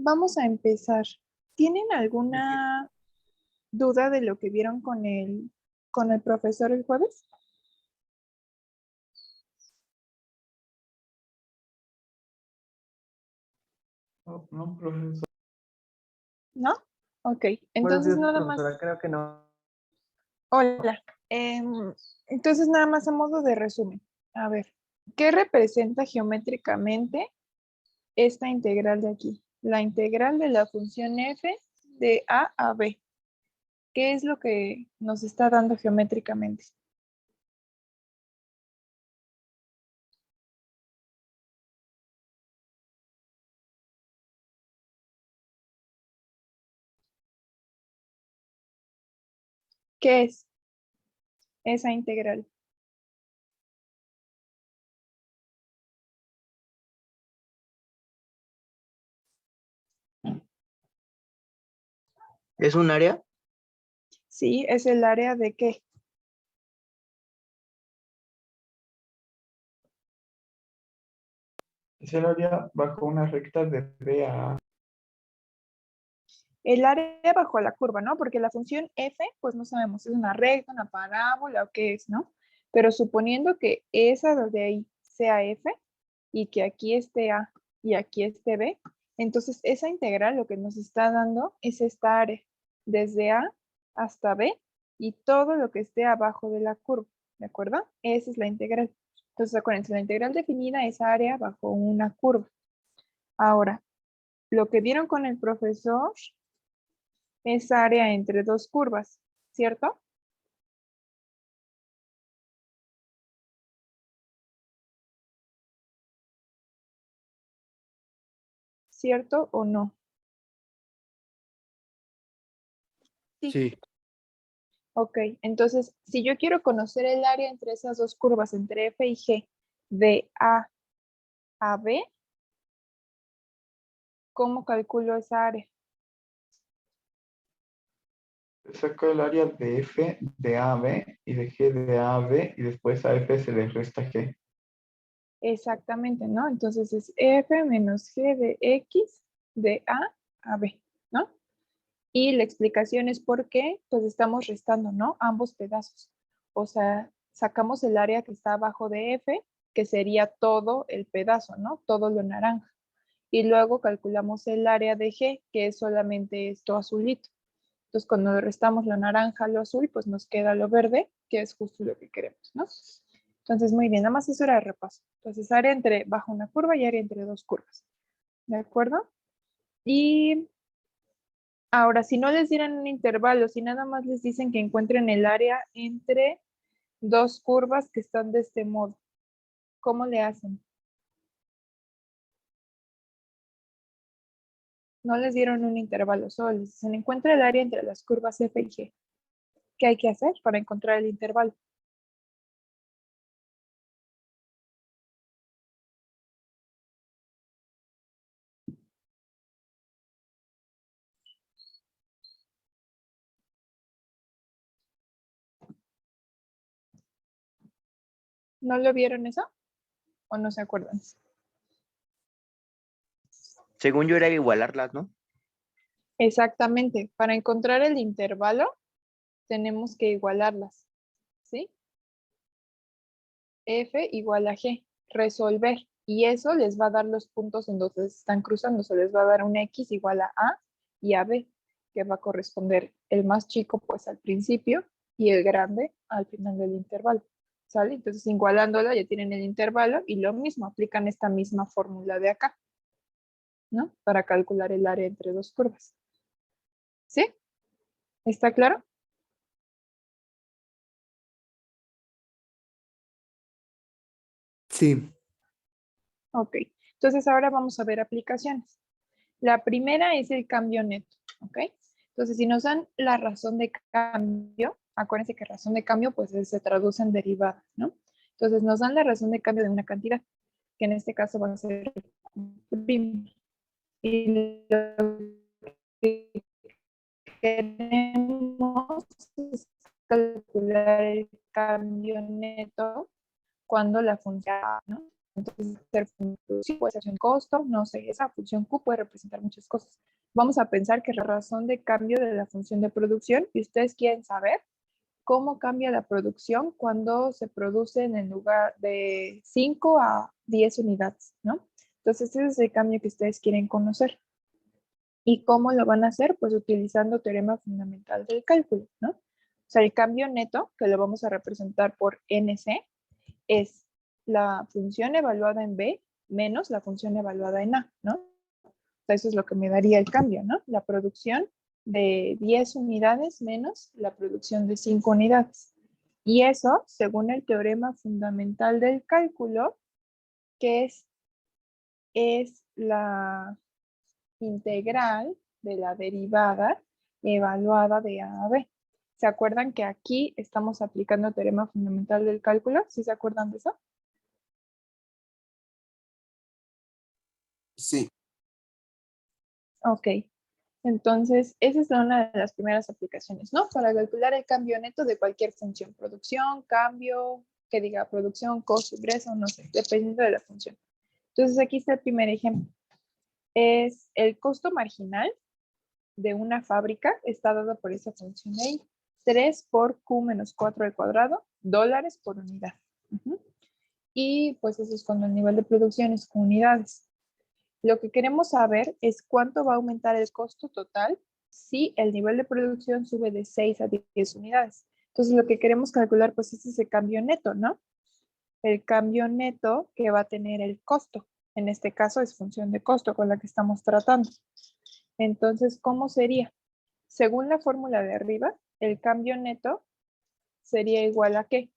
vamos a empezar. ¿Tienen alguna duda de lo que vieron con el profesor el jueves? No, no, profesor. ¿No? Ok, Buenos entonces días, nada más. profesora. Creo que no. Hola. Entonces nada más a modo de resumen. A ver, ¿qué representa geométricamente esta integral de aquí? La integral de la función f de a a b. ¿Qué es lo que nos está dando geométricamente? ¿Qué es esa integral? ¿Es un área? Sí, es el área de qué. Es el área bajo una recta de B a A. El área bajo la curva, ¿no? Porque la función f, pues no sabemos, es una recta, una parábola o qué es, ¿no? Pero suponiendo que esa de ahí sea f y que aquí esté a y aquí esté b, entonces esa integral lo que nos está dando es esta área, desde a hasta b y todo lo que esté abajo de la curva, ¿de acuerdo? Esa es la integral. Entonces acuérdense, la integral definida es área bajo una curva. Ahora, lo que vieron con el profesor es área entre dos curvas, ¿cierto? ¿Cierto o no? Sí. Ok, entonces, si yo quiero conocer el área entre esas dos curvas, entre F y G, de A a B, ¿cómo calculo esa área? Saco el área de F de A a B y de G de A a B y después a F se le resta G. Exactamente, ¿no? Entonces es F menos G de X de A a B, ¿no? Y la explicación es por qué, pues estamos restando, ¿no? Ambos pedazos. O sea, sacamos el área que está abajo de F, que sería todo el pedazo, ¿no? Todo lo naranja. Y luego calculamos el área de G, que es solamente esto azulito. Entonces, cuando restamos lo naranja a lo azul, pues nos queda lo verde, que es justo lo que queremos, ¿no? Entonces, muy bien, nada más eso era de repaso. Entonces, área entre bajo una curva y área entre dos curvas. ¿De acuerdo? Y ahora, si no les dieran un intervalo, si nada más les dicen que encuentren el área entre dos curvas que están de este modo, ¿cómo le hacen? No les dieron un intervalo, solo les dicen encuentra el área entre las curvas F y G. ¿Qué hay que hacer para encontrar el intervalo? ¿No lo vieron eso? ¿O no se acuerdan? Según yo era igualarlas, ¿no? Exactamente. Para encontrar el intervalo, tenemos que igualarlas. ¿Sí? F igual a G. Resolver. Y eso les va a dar los puntos en donde se están cruzando. Se les va a dar un X igual a y a B, que va a corresponder el más chico pues al principio y el grande al final del intervalo. ¿Sale? Entonces igualándola ya tienen el intervalo y lo mismo, aplican esta misma fórmula de acá, ¿no? Para calcular el área entre dos curvas. ¿Sí? ¿Está claro? Sí. Ok. Entonces ahora vamos a ver aplicaciones. La primera es el cambio neto, ¿ok? Entonces, si nos dan la razón de cambio, acuérdense que razón de cambio pues se traduce en derivadas, ¿no? Entonces, nos dan la razón de cambio de una cantidad, que en este caso va a ser prima. Y lo que queremos es calcular el cambio neto cuando la función, ¿no? Entonces, puede ser un costo, no sé, esa función Q puede representar muchas cosas. Vamos a pensar que la razón de cambio de la función de producción, y ustedes quieren saber cómo cambia la producción cuando se producen en lugar de 5 a 10 unidades, ¿no? Entonces, ese es el cambio que ustedes quieren conocer. ¿Y cómo lo van a hacer? Pues utilizando teorema fundamental del cálculo, ¿no? O sea, el cambio neto, que lo vamos a representar por NC, es la función evaluada en B menos la función evaluada en A, ¿no? O sea, eso es lo que me daría el cambio, ¿no? La producción de 10 unidades menos la producción de 5 unidades. Y eso, según el teorema fundamental del cálculo, que es la integral de la derivada evaluada de A a B. ¿Se acuerdan que aquí estamos aplicando el teorema fundamental del cálculo? ¿Sí se acuerdan de eso? Sí. Ok. Entonces, esa es una de las primeras aplicaciones, ¿no? Para calcular el cambio neto de cualquier función. Producción, cambio, que diga producción, costo, ingreso, no sé, dependiendo de la función. Entonces, aquí está el primer ejemplo. Es el costo marginal de una fábrica está dado por esa función de ahí. 3 por Q menos 4 al cuadrado, dólares por unidad. Y pues eso es cuando el nivel de producción es con unidades. Lo que queremos saber es cuánto va a aumentar el costo total si el nivel de producción sube de 6 a 10 unidades. Entonces lo que queremos calcular pues es ese cambio neto, ¿no? El cambio neto que va a tener el costo. En este caso es función de costo con la que estamos tratando. Entonces, ¿cómo sería? Según la fórmula de arriba, el cambio neto sería igual a ¿qué?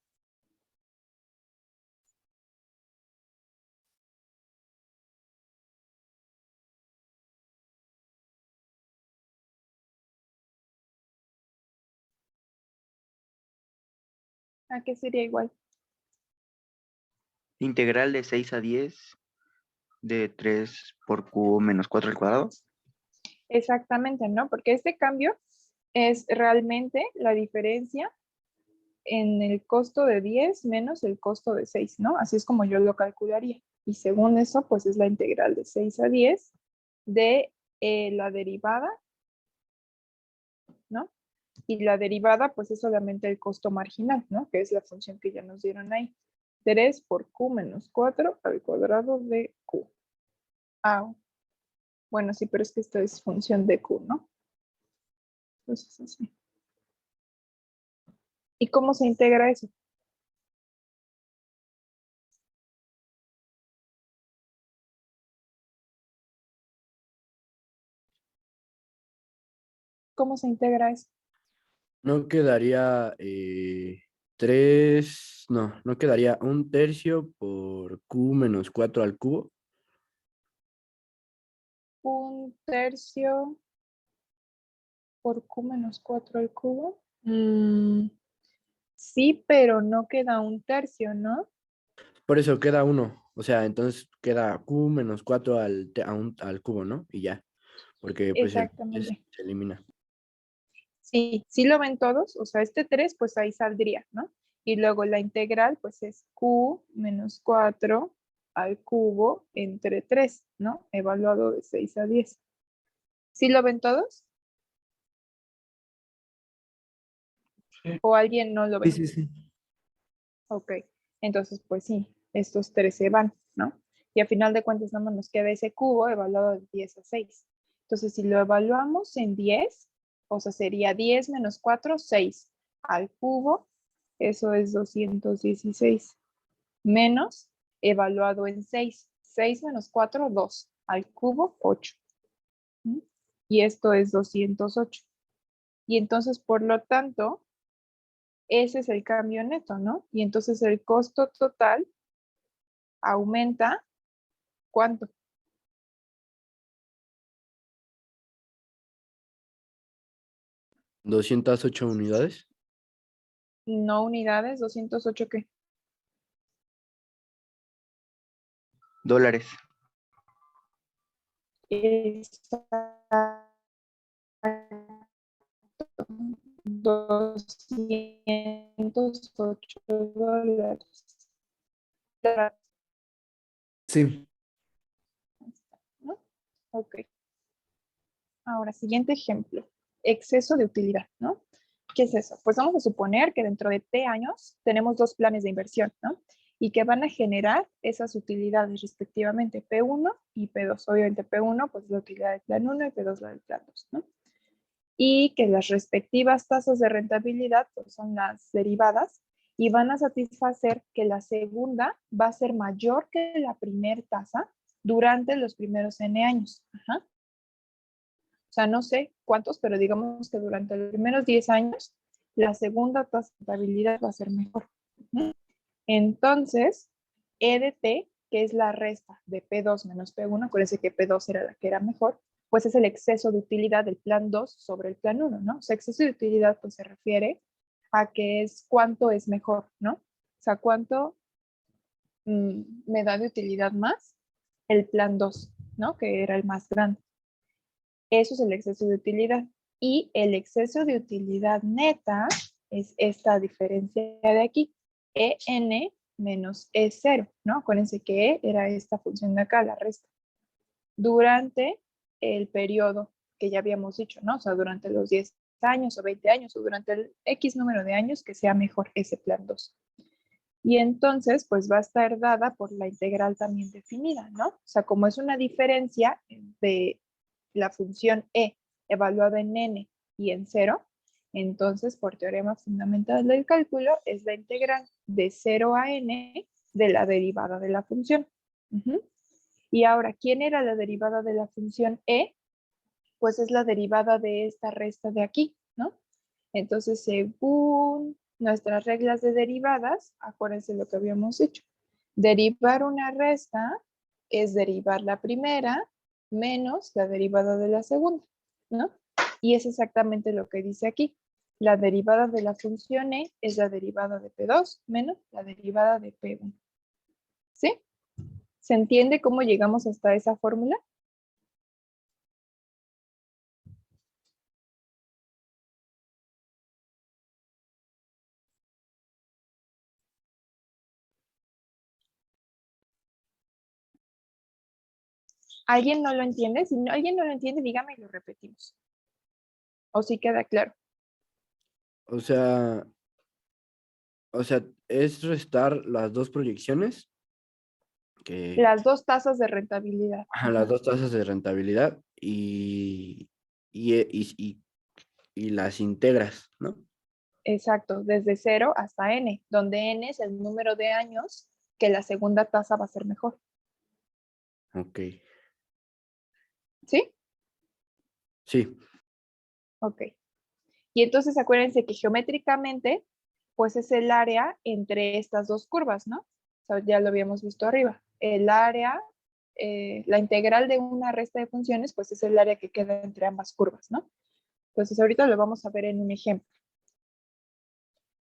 ¿A qué sería igual? Integral de 6 a 10 de 3 por Q menos 4 al cuadrado. Exactamente, ¿no? Porque este cambio es realmente la diferencia en el costo de 10 menos el costo de 6, ¿no? Así es como yo lo calcularía. Y según eso, pues es la integral de 6 a 10 de la derivada, ¿no? Y la derivada, pues es solamente el costo marginal, ¿no? Que es la función que ya nos dieron ahí. 3 por Q menos 4 al cuadrado de Q. Ah, bueno, sí, pero es que esto es función de Q, ¿no? Entonces, así. ¿Y cómo se integra eso? ¿Cómo se integra eso? No quedaría 3, no quedaría 1/3 por Q menos 4 al cubo. 1/3 por Q menos 4 al cubo. Sí, pero no queda 1/3, ¿no? Por eso queda 1. O sea, entonces queda Q menos 4 al cubo, ¿no? Y ya, porque pues el 10 Exactamente. se elimina. Sí, sí lo ven todos, o sea, este 3 pues ahí saldría, ¿no? Y luego la integral pues es Q menos 4 al cubo entre 3, ¿no? Evaluado de 6 a 10. ¿Sí lo ven todos? Sí. ¿O alguien no lo ve? Sí, sí, sí. Ok, entonces pues sí, estos 3 se van, ¿no? Y a final de cuentas nada más nos queda ese cubo evaluado de 10 a 6. Entonces si lo evaluamos en 10, o sea, sería 10 menos 4, 6 al cubo, eso es 216, menos evaluado en 6, 6 menos 4, 2, al cubo, 8. ¿Mm? Y esto es 208. Y entonces, por lo tanto, ese es el cambio neto, ¿no? Y entonces el costo total aumenta, ¿cuánto? 208 unidades. No unidades, 208 ¿qué? Dólares. Exacto. 208 dólares. Sí. ¿No? Ok. Ahora, siguiente ejemplo. Exceso de utilidad, ¿no? ¿Qué es eso? Pues vamos a suponer que dentro de T años tenemos dos planes de inversión, ¿no? Y que van a generar esas utilidades respectivamente, P1 y P2. Obviamente P1 pues la utilidad del plan 1 y P2 la del plan 2, ¿no? Y que las respectivas tasas de rentabilidad pues son las derivadas y van a satisfacer que la segunda va a ser mayor que la primera tasa durante los primeros N años. Ajá. O sea, no sé cuántos, pero digamos que durante los primeros 10 años, la segunda tasa de rentabilidad va a ser mejor. Ujú. Entonces, E de T, que es la resta de P2 menos P1, acuérdense que P2 era la que era mejor, pues es el exceso de utilidad del plan 2 sobre el plan 1, ¿no? O sea, exceso de utilidad pues se refiere a que es cuánto es mejor, ¿no? O sea, cuánto me da de utilidad más el plan 2, ¿no? Que era el más grande. Eso es el exceso de utilidad. Y el exceso de utilidad neta es esta diferencia de aquí, EN menos E0, ¿no? Acuérdense que E era esta función de acá, la resta. Durante el periodo que ya habíamos dicho, ¿no? O sea, durante los 10 años o 20 años o durante el X número de años que sea mejor ese plan 2. Y entonces, pues va a estar dada por la integral también definida, ¿no? O sea, como es una diferencia de la función e evaluada en n y en 0, entonces por teorema fundamental del cálculo es la integral de 0 a n de la derivada de la función. Y ahora, ¿quién era la derivada de la función e? Pues es la derivada de esta resta de aquí, ¿no? Entonces, según nuestras reglas de derivadas, acuérdense lo que habíamos hecho. Derivar una resta es derivar la primera menos la derivada de la segunda, ¿no? Y es exactamente lo que dice aquí. La derivada de la función e es la derivada de P2 menos la derivada de P1. ¿Sí? ¿Se entiende cómo llegamos hasta esa fórmula? ¿Alguien no lo entiende? Si alguien no lo entiende, dígame y lo repetimos. ¿O si queda claro? O sea, es restar las dos proyecciones, que, Las dos tasas de rentabilidad. las dos tasas de rentabilidad y las integras, ¿no? Exacto, desde 0 hasta n, donde n es el número de años que la segunda tasa va a ser mejor. Ok. ¿Sí? Sí. Ok. Y entonces acuérdense que geométricamente, pues es el área entre estas dos curvas, ¿no? O sea, ya lo habíamos visto arriba. El área, la integral de una resta de funciones, pues es el área que queda entre ambas curvas, ¿no? Entonces ahorita lo vamos a ver en un ejemplo.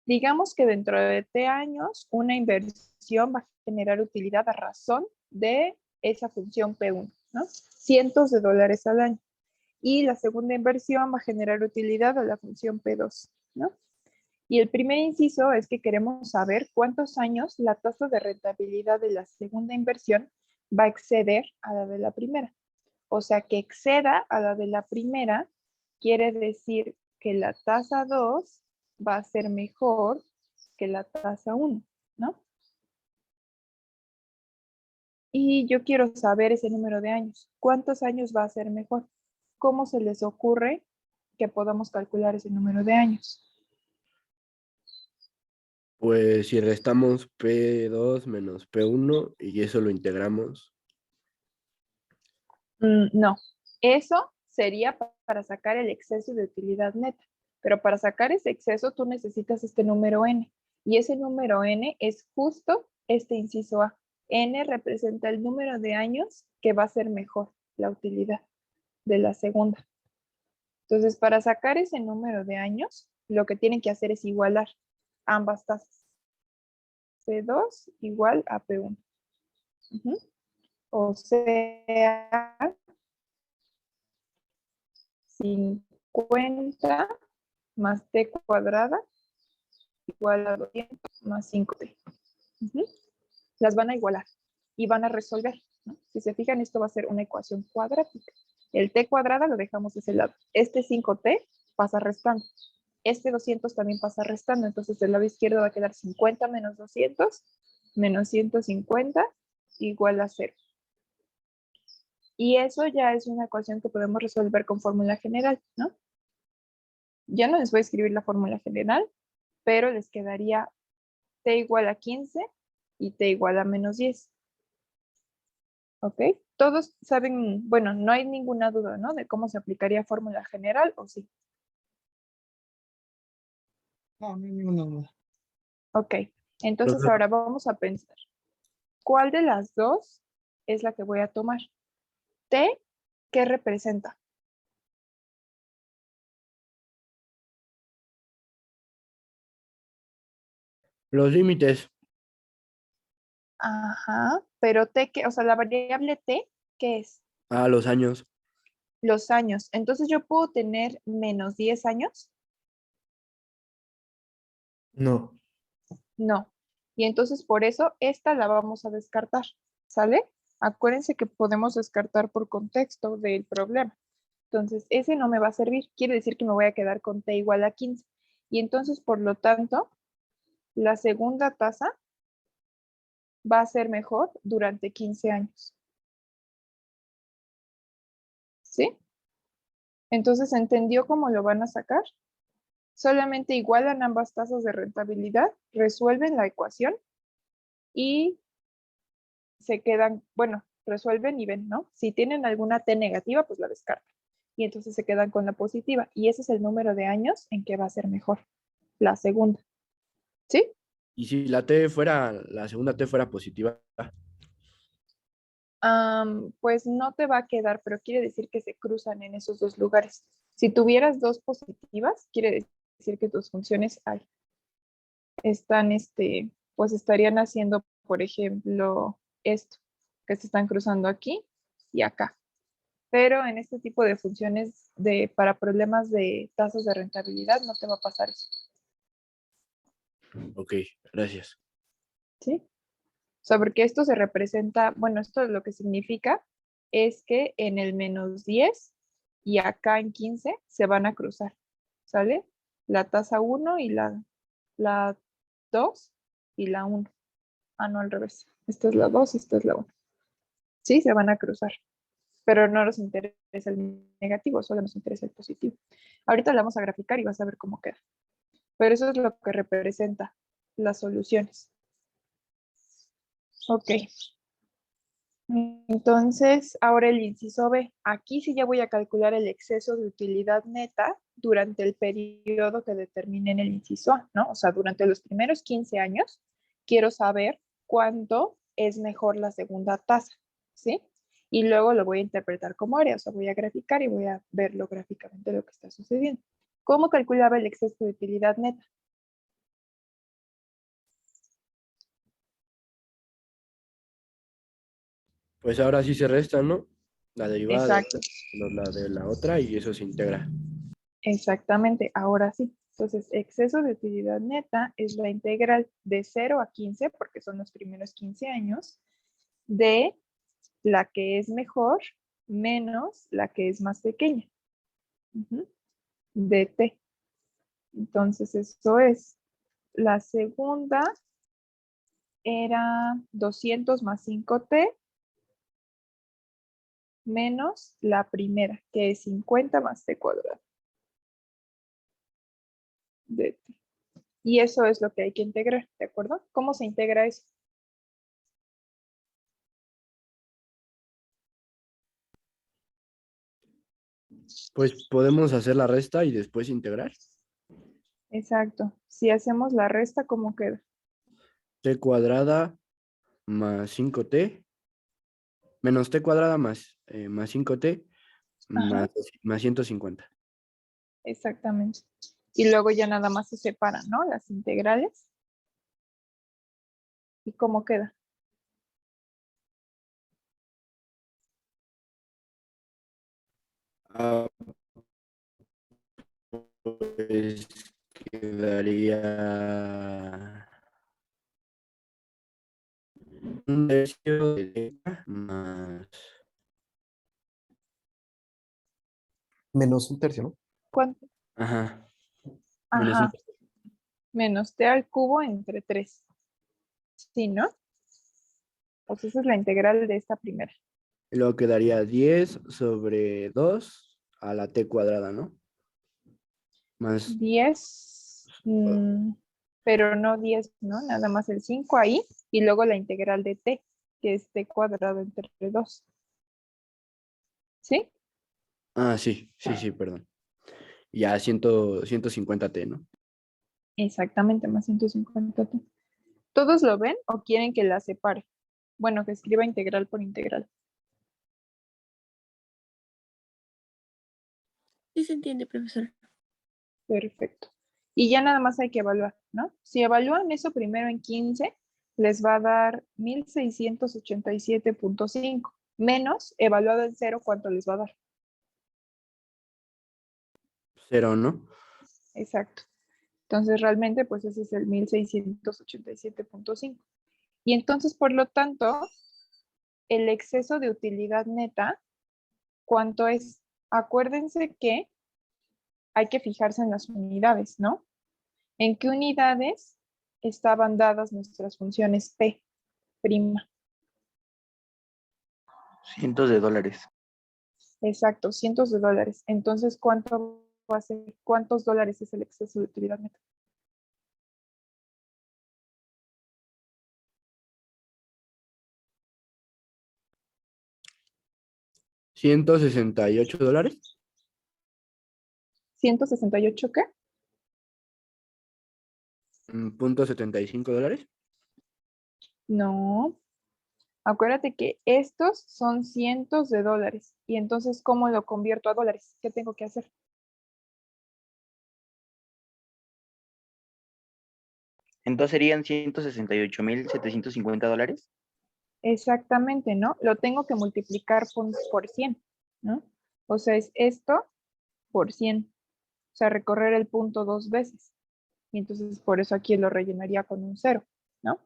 Digamos que dentro de T años, una inversión va a generar utilidad a razón de esa función P1, ¿no? Cientos de dólares al año. Y la segunda inversión va a generar utilidad a la función P2, ¿no? Y el primer inciso es que queremos saber cuántos años la tasa de rentabilidad de la segunda inversión va a exceder a la de la primera. O sea, que exceda a la de la primera quiere decir que la tasa 2 va a ser mejor que la tasa 1, ¿no? Y yo quiero saber ese número de años. ¿Cuántos años va a ser mejor? ¿Cómo se les ocurre que podamos calcular ese número de años? Pues si restamos P2 menos P1 y eso lo integramos. No, eso sería para sacar el exceso de utilidad neta. Pero para sacar ese exceso tú necesitas este número n. Y ese número n es justo este inciso A. N representa el número de años que va a ser mejor la utilidad de la segunda. Entonces, para sacar ese número de años, lo que tienen que hacer es igualar ambas tasas. P2 igual a P1. O sea, 50 más t cuadrada igual a 200 más 5t. Las van a igualar. y van a resolver, ¿no? Si se fijan, esto va a ser una ecuación cuadrática. El t cuadrada lo dejamos de ese lado. Este 5t pasa restando. Este 200 también pasa restando. Entonces, del lado izquierdo va a quedar 50 menos 200 menos 150 igual a 0. Y eso ya es una ecuación que podemos resolver con fórmula general, ¿no? Ya no les voy a escribir la fórmula general, pero les quedaría t igual a 15 y t igual a menos 10. ¿Ok? Todos saben, bueno, no hay ninguna duda, ¿no? De cómo se aplicaría fórmula general, ¿o sí? No, no hay ninguna duda. Ok, entonces Profe, ahora vamos a pensar. ¿Cuál de las dos es la que voy a tomar? T, ¿qué representa? los límites, Ajá, pero T, ¿qué? O sea, la variable T, ¿qué es? los años. Los años. Entonces yo puedo tener menos 10 años. No. No. Y entonces por eso esta la vamos a descartar. ¿Sale? Acuérdense que podemos descartar por contexto del problema. Entonces ese no me va a servir. Quiere decir que me voy a quedar con t igual a 15. Y entonces por lo tanto, la segunda tasa va a ser mejor durante 15 años. ¿Sí? Entonces, ¿entendió cómo lo van a sacar? Solamente igualan ambas tasas de rentabilidad, resuelven la ecuación y se quedan, bueno, resuelven y ven, ¿no? Si tienen alguna t negativa, pues la descartan. Y entonces se quedan con la positiva. Y ese es el número de años en que va a ser mejor. La segunda. ¿Sí? Y si la segunda T fuera positiva, Pues no te va a quedar, pero quiere decir que se cruzan en esos dos lugares. Si tuvieras dos positivas, quiere decir que tus funciones están, pues estarían haciendo, por ejemplo, esto, que se están cruzando aquí y acá. Pero en este tipo de funciones para problemas de tasas de rentabilidad no te va a pasar eso. ok, gracias. ¿Sí? O sea, porque esto se representa, bueno, esto lo que significa es que en el menos 10 y acá en 15 se van a cruzar, ¿sale? La tasa 1 y la 2 y la 1. Ah, no, al revés. Esta es la 2 y esta es la 1. Sí, se van a cruzar, pero no nos interesa el negativo, solo nos interesa el positivo. Ahorita la vamos a graficar y vas a ver cómo queda. Pero eso es lo que representa las soluciones. Ok. Entonces, ahora el inciso B. Aquí sí ya voy a calcular el exceso de utilidad neta durante el periodo que determine en el inciso A, ¿no? O sea, durante los primeros 15 años, quiero saber cuánto es mejor la segunda tasa, ¿sí? Y luego lo voy a interpretar como área, o sea, voy a graficar y voy a verlo gráficamente lo que está sucediendo. ¿Cómo calculaba el exceso de utilidad neta? Pues ahora sí se resta, ¿no? La derivada de Exacto. la de la otra y eso se integra. Exactamente, ahora sí. Entonces, exceso de utilidad neta es la integral de 0 a 15, porque son los primeros 15 años, de la que es mejor menos la que es más pequeña, de t. Entonces, esto es, la segunda era 200 más 5t menos la primera, que es 50 más t cuadrado de t. Y eso es lo que hay que integrar, ¿de acuerdo? ¿Cómo se integra eso? Pues podemos hacer la resta y después integrar. Exacto. Si hacemos la resta, ¿cómo queda? T cuadrada más 5T menos T cuadrada más 5T Ajá, más 150. exactamente. Y luego ya nada más se separan, ¿no? Las integrales. ¿Y cómo queda? Ah, pues quedaría... un tercio de theta más... Menos un tercio, ¿no? ¿Cuánto? Ajá, menos un Ajá, menos t al cubo entre 3. Sí, ¿no? Pues esa es la integral de esta primera. y luego quedaría 10 sobre 2 a la t cuadrada, ¿no? Más 10, pero no 10, ¿no? Nada más el 5 ahí. Y luego la integral de t, que es t cuadrado entre 2. ¿Sí? sí, perdón. Ya 150t, ¿no? Exactamente, más 150t. ¿Todos lo ven o quieren que la separe? Bueno, que escriba integral por integral. Sí se entiende, profesor. Perfecto. Y ya nada más hay que evaluar, ¿no? Si evalúan eso primero en 15, les va a dar 1687.5 menos evaluado en 0, ¿cuánto les va a dar? 0, ¿no? Exacto. Entonces realmente pues ese es el 1687.5. Y entonces por lo tanto, el exceso de utilidad neta, ¿cuánto es? Acuérdense que hay que fijarse en las unidades, ¿no? ¿En qué unidades estaban dadas nuestras funciones P'? Cientos de dólares. Exacto, cientos de dólares. Entonces, ¿cuánto va a ser? ¿Cuántos dólares es el exceso de utilidad neta? $168. ¿168 qué? $0.75. No. Acuérdate que estos son cientos de dólares. Y entonces, ¿cómo lo convierto a dólares? ¿Qué tengo que hacer? Entonces serían $168,750. Exactamente, ¿no? Lo tengo que multiplicar por 100, ¿no? O sea, es esto por 100. O sea, recorrer el punto 2 veces. Y entonces, por eso aquí lo rellenaría con un 0, ¿no?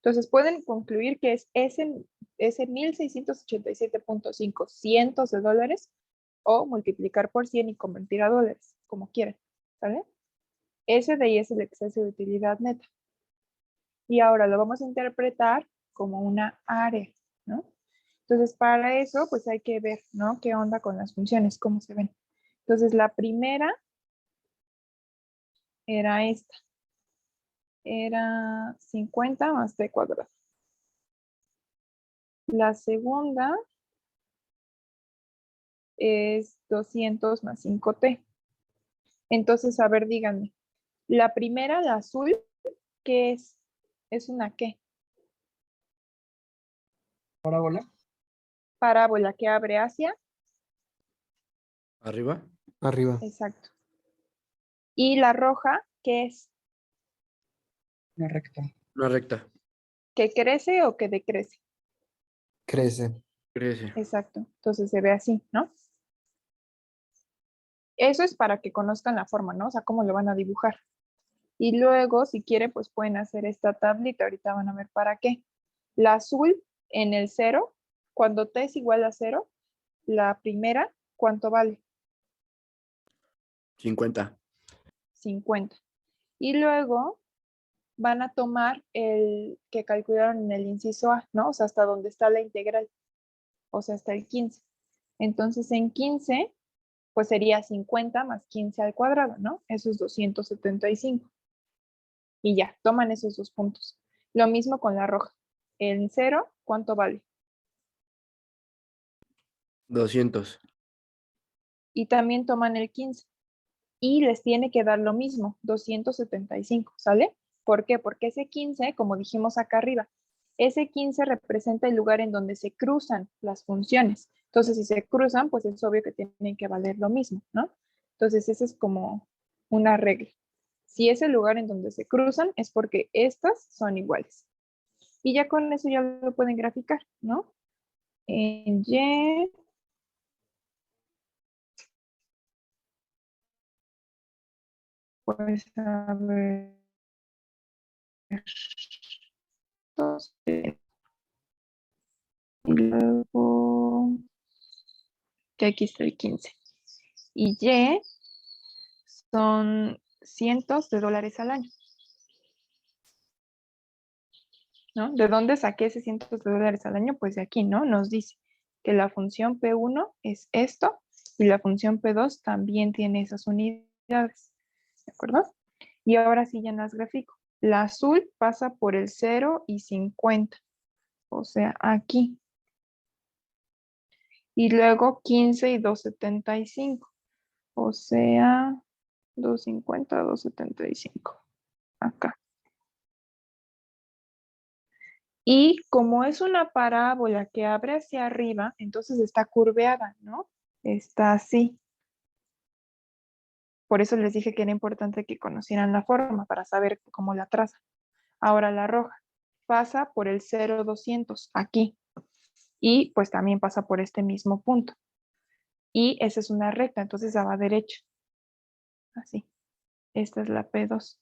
Entonces, pueden concluir que es ese 1687.5 cientos de dólares o multiplicar por 100 y convertir a dólares, como quieran, ¿sale? Ese de ahí es el exceso de utilidad neta. Y ahora lo vamos a interpretar como una área, ¿no? Entonces, para eso, pues hay que ver, ¿no? ¿Qué onda con las funciones? ¿Cómo se ven? Entonces, la primera era esta. Era 50 más t cuadrado. La segunda es 200 más 5t. Entonces, a ver, díganme. La primera, la azul, ¿qué es? ¿Es una qué? Parábola. Parábola que abre hacia. ¿Arriba? Arriba. Exacto. Y la roja, ¿qué es? Una recta. Una recta. ¿Que crece o que decrece? Crece. Crece. Exacto. Entonces se ve así, ¿no? Eso es para que conozcan la forma, ¿no? O sea, cómo lo van a dibujar. Y luego, si quieren, pues pueden hacer esta tablita. Ahorita van a ver para qué. La azul en el 0, cuando t es igual a 0, la primera, ¿cuánto vale? 50. 50. Y luego van a tomar el que calcularon en el inciso A, ¿no? O sea, hasta donde está la integral, o sea, hasta el 15. Entonces, en 15, pues sería 50 más 15 al cuadrado, ¿no? Eso es 275. Y ya, toman esos dos puntos. Lo mismo con la roja. En 0, ¿cuánto vale? 200. Y también toman el 15. Y les tiene que dar lo mismo, 275, ¿sale? ¿Por qué? Porque ese 15, como dijimos acá arriba, ese 15 representa el lugar en donde se cruzan las funciones. Entonces, si se cruzan, pues es obvio que tienen que valer lo mismo, ¿no? Entonces, esa es como una regla. Si es el lugar en donde se cruzan, es porque estas son iguales. Y ya con eso ya lo pueden graficar, ¿no? En Y, pues a ver. 2, Y luego que aquí está el 15. Y Y son cientos de dólares al año, ¿no? ¿De dónde saqué ese cientos de dólares al año? Pues de aquí, ¿no? Nos dice que la función P1 es esto y la función P2 también tiene esas unidades, ¿de acuerdo? Y ahora sí ya las grafico. La azul pasa por el 0 y 50, o sea, aquí. Y luego 15 y 275, o sea, 250, 275, acá. Y como es una parábola que abre hacia arriba, entonces está curveada, ¿no? Está así. Por eso les dije que era importante que conocieran la forma para saber cómo la traza. Ahora la roja pasa por el 0,200 aquí. Y pues también pasa por este mismo punto. Y esa es una recta, entonces va derecha. Así. Esta es la P2.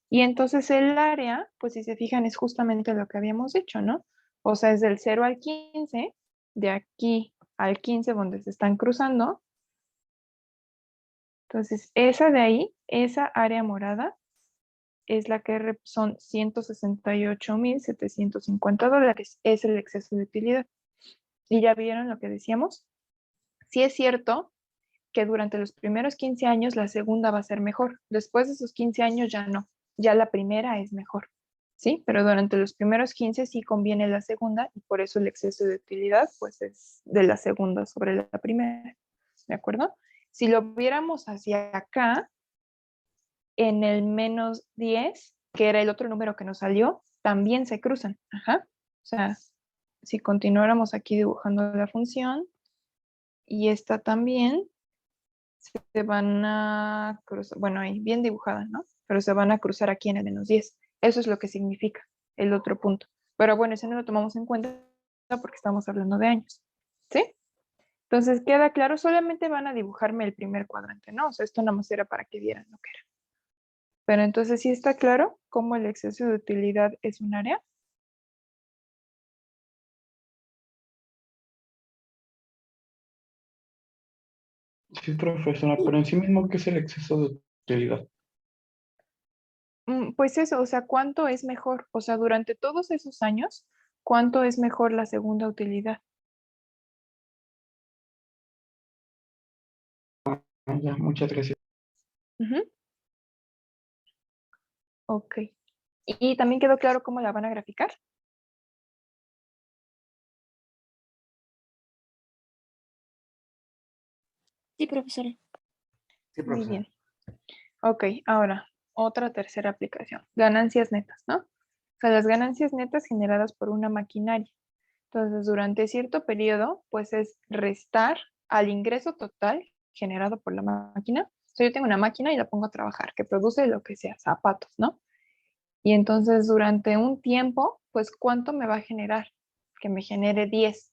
Y entonces el área, pues si se fijan, es justamente lo que habíamos hecho, ¿no? O sea, es del 0 al 15, de aquí al 15 donde se están cruzando. Entonces, esa de ahí, esa área morada, es la que son 168,750 dólares. Es el exceso de utilidad. ¿Y ya vieron lo que decíamos? Sí es cierto que durante los primeros 15 años la segunda va a ser mejor. Después de esos 15 años ya no. Ya la primera es mejor. ¿Sí? Pero durante los primeros 15 sí conviene la segunda y por eso el exceso de utilidad pues es de la segunda sobre la primera. ¿De acuerdo? Si lo viéramos hacia acá, en el -10, que era el otro número que nos salió, también se cruzan. Ajá. O sea, si continuáramos aquí dibujando la función y esta también, se van a cruzar, bueno, ahí bien dibujada, ¿no? Pero se van a cruzar aquí en el -10. Eso es lo que significa el otro punto. Pero bueno, ese no lo tomamos en cuenta porque estamos hablando de años. ¿Sí? Entonces, queda claro, solamente van a dibujarme el primer cuadrante, ¿no? O sea, esto nada más era para que vieran lo que era. Pero entonces, ¿sí está claro cómo el exceso de utilidad es un área? Sí, profesora, pero en sí mismo, ¿qué es el exceso de utilidad? Pues eso, o sea, ¿cuánto es mejor? O sea, durante todos esos años, ¿cuánto es mejor la segunda utilidad? Ah, ya, muchas gracias. Ujú. Ok. ¿Y también quedó claro cómo la van a graficar? Sí, profesora. Sí, Muy profesor. bien. Ok, ahora, otra tercera aplicación. Ganancias netas, ¿no? O sea, las ganancias netas generadas por una maquinaria. Entonces, durante cierto periodo, pues es restar al ingreso total generado por la máquina. O sea, yo tengo una máquina y la pongo a trabajar, que produce lo que sea, zapatos, ¿no? Y entonces, durante un tiempo, pues, ¿cuánto me va a generar? Que me genere 10.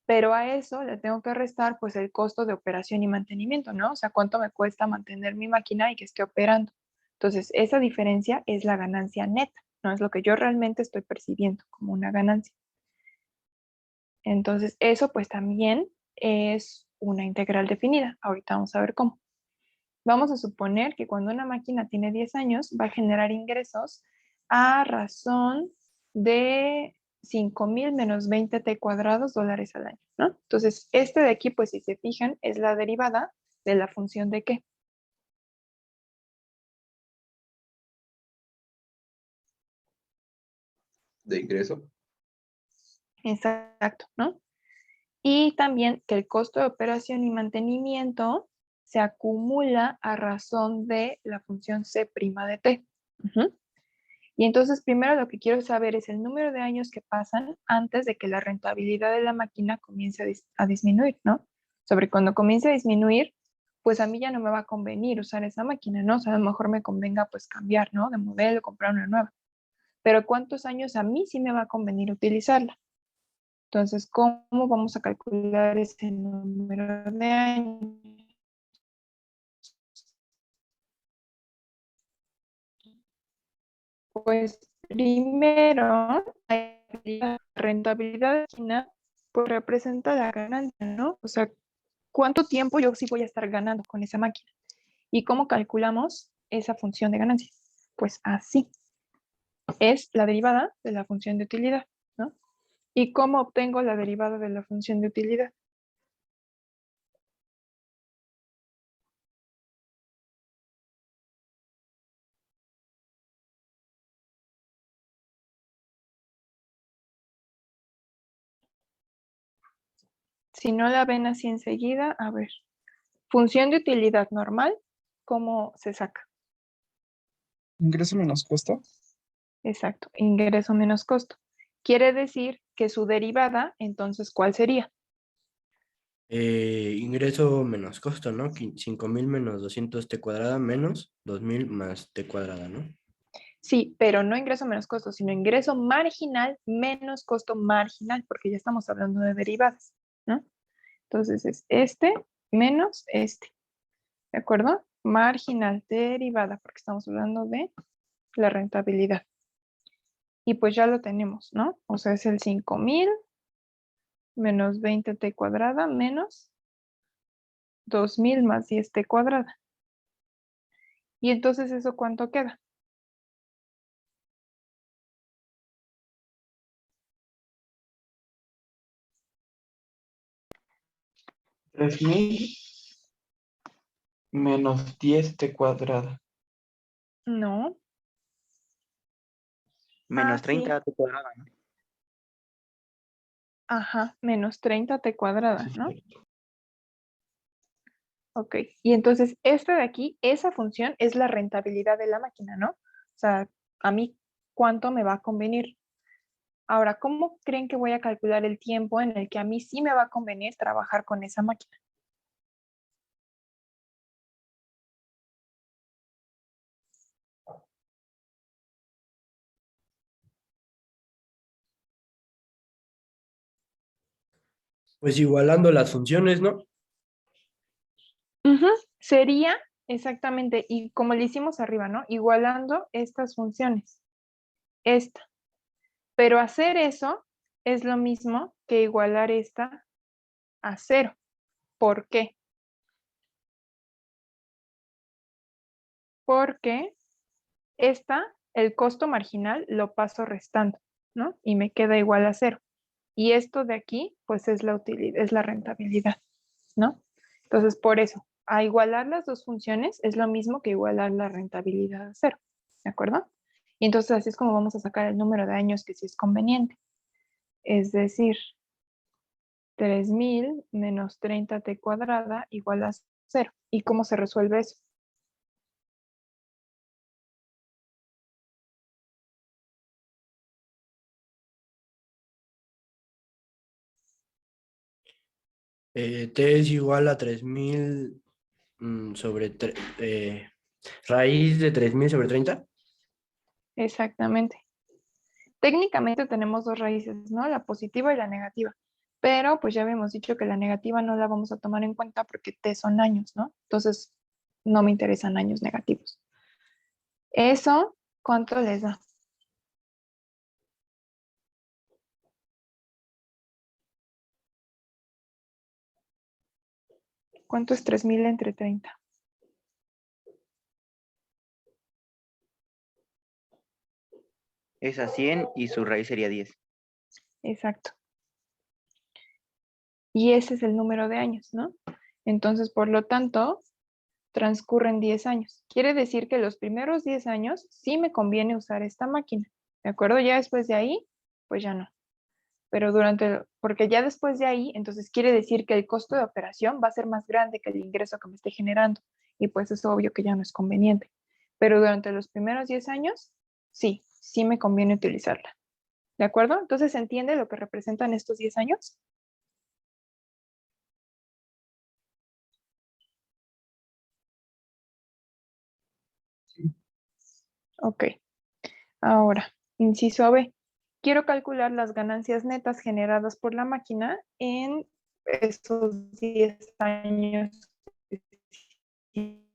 Pero a eso le tengo que restar pues el costo de operación y mantenimiento, ¿no? O sea, cuánto me cuesta mantener mi máquina y que esté operando. Entonces, esa diferencia es la ganancia neta, ¿no? Es lo que yo realmente estoy percibiendo como una ganancia. Entonces, eso pues también es una integral definida. Ahorita vamos a ver cómo. Vamos a suponer que cuando una máquina tiene 10 años va a generar ingresos a razón de 5,000 menos 20 t cuadrados dólares al año, ¿no? Entonces, este de aquí, pues si se fijan, es la derivada de la función de qué. De ingreso. Exacto, ¿no? Y también que el costo de operación y mantenimiento se acumula a razón de la función C' de t. Ujú. Y entonces primero lo que quiero saber es el número de años que pasan antes de que la rentabilidad de la máquina comience a disminuir, ¿no? Sobre cuando comience a disminuir, pues a mí ya no me va a convenir usar esa máquina, ¿no? O sea, a lo mejor me convenga pues cambiar, ¿no? De modelo, comprar una nueva. Pero ¿cuántos años a mí sí me va a convenir utilizarla? Entonces, ¿cómo vamos a calcular ese número de años? Pues Primero, la rentabilidad de la máquina pues representa la ganancia, ¿no? O sea, ¿cuánto tiempo yo sí voy a estar ganando con esa máquina? ¿Y cómo calculamos esa función de ganancia? Pues así. Es la derivada de la función de utilidad, ¿no? ¿Y cómo obtengo la derivada de la función de utilidad? Si no la ven así enseguida, a ver. Función de utilidad normal, ¿cómo se saca? Ingreso menos costo. Exacto, ingreso menos costo. Quiere decir que su derivada, entonces, ¿cuál sería? Ingreso menos costo, ¿no? 5,000 menos 200 t cuadrada menos 2,000 más t cuadrada, ¿no? Sí, pero no ingreso menos costo, sino ingreso marginal menos costo marginal, porque ya estamos hablando de derivadas, ¿no? Entonces es este menos este, ¿de acuerdo? Marginal derivada, porque estamos hablando de la rentabilidad. Y pues ya lo tenemos, ¿no? O sea, es el 5,000 menos 20t cuadrada menos 2,000 más 10t cuadrada. Y entonces, ¿eso cuánto queda? $3,000 menos 10t cuadrada. No. Menos Sí. 30 t cuadrada, ¿no? Ajá, menos 30t cuadrada, Sí, ¿no? cierto. Ok, y entonces esta de aquí, esa función es la rentabilidad de la máquina, ¿no? O sea, a mí, ¿cuánto me va a convenir? Ahora, ¿cómo creen que voy a calcular el tiempo en el que a mí sí me va a convenir trabajar con esa máquina? Pues igualando las funciones, ¿no? Ujú, sería exactamente, y como le hicimos arriba, ¿no? Igualando estas funciones, esta. Pero hacer eso es lo mismo que igualar esta a 0. ¿Por qué? Porque el costo marginal lo paso restando, ¿no? Y me queda igual a 0. Y esto de aquí, pues es la utilidad, es la rentabilidad, ¿no? Entonces, por eso, a igualar las dos funciones es lo mismo que igualar la rentabilidad a 0, ¿de acuerdo? Y entonces así es como vamos a sacar el número de años que sí es conveniente. Es decir, 3,000 menos 30t cuadrada igual a 0. ¿Y cómo se resuelve eso? T es igual a 3,000 sobre raíz de 3,000 sobre 30. Exactamente. Técnicamente tenemos dos raíces, ¿no? La positiva y la negativa. Pero pues ya habíamos dicho que la negativa no la vamos a tomar en cuenta porque t son años, ¿no? Entonces no me interesan años negativos. Eso, ¿cuánto les da? ¿Cuánto es 3,000 entre 30? Es a 100 y su raíz sería 10. Exacto. Y ese es el número de años, ¿no? Entonces, por lo tanto, transcurren 10 años. Quiere decir que los primeros 10 años sí me conviene usar esta máquina. ¿De acuerdo? Ya después de ahí, pues ya no. Pero porque ya después de ahí, entonces quiere decir que el costo de operación va a ser más grande que el ingreso que me esté generando. Y pues es obvio que ya no es conveniente. Pero durante los primeros 10 años, sí me conviene utilizarla. ¿De acuerdo? Entonces, ¿se entiende lo que representan estos 10 años? Ok. Ahora, inciso B. Quiero calcular las ganancias netas generadas por la máquina en esos 10 años que sí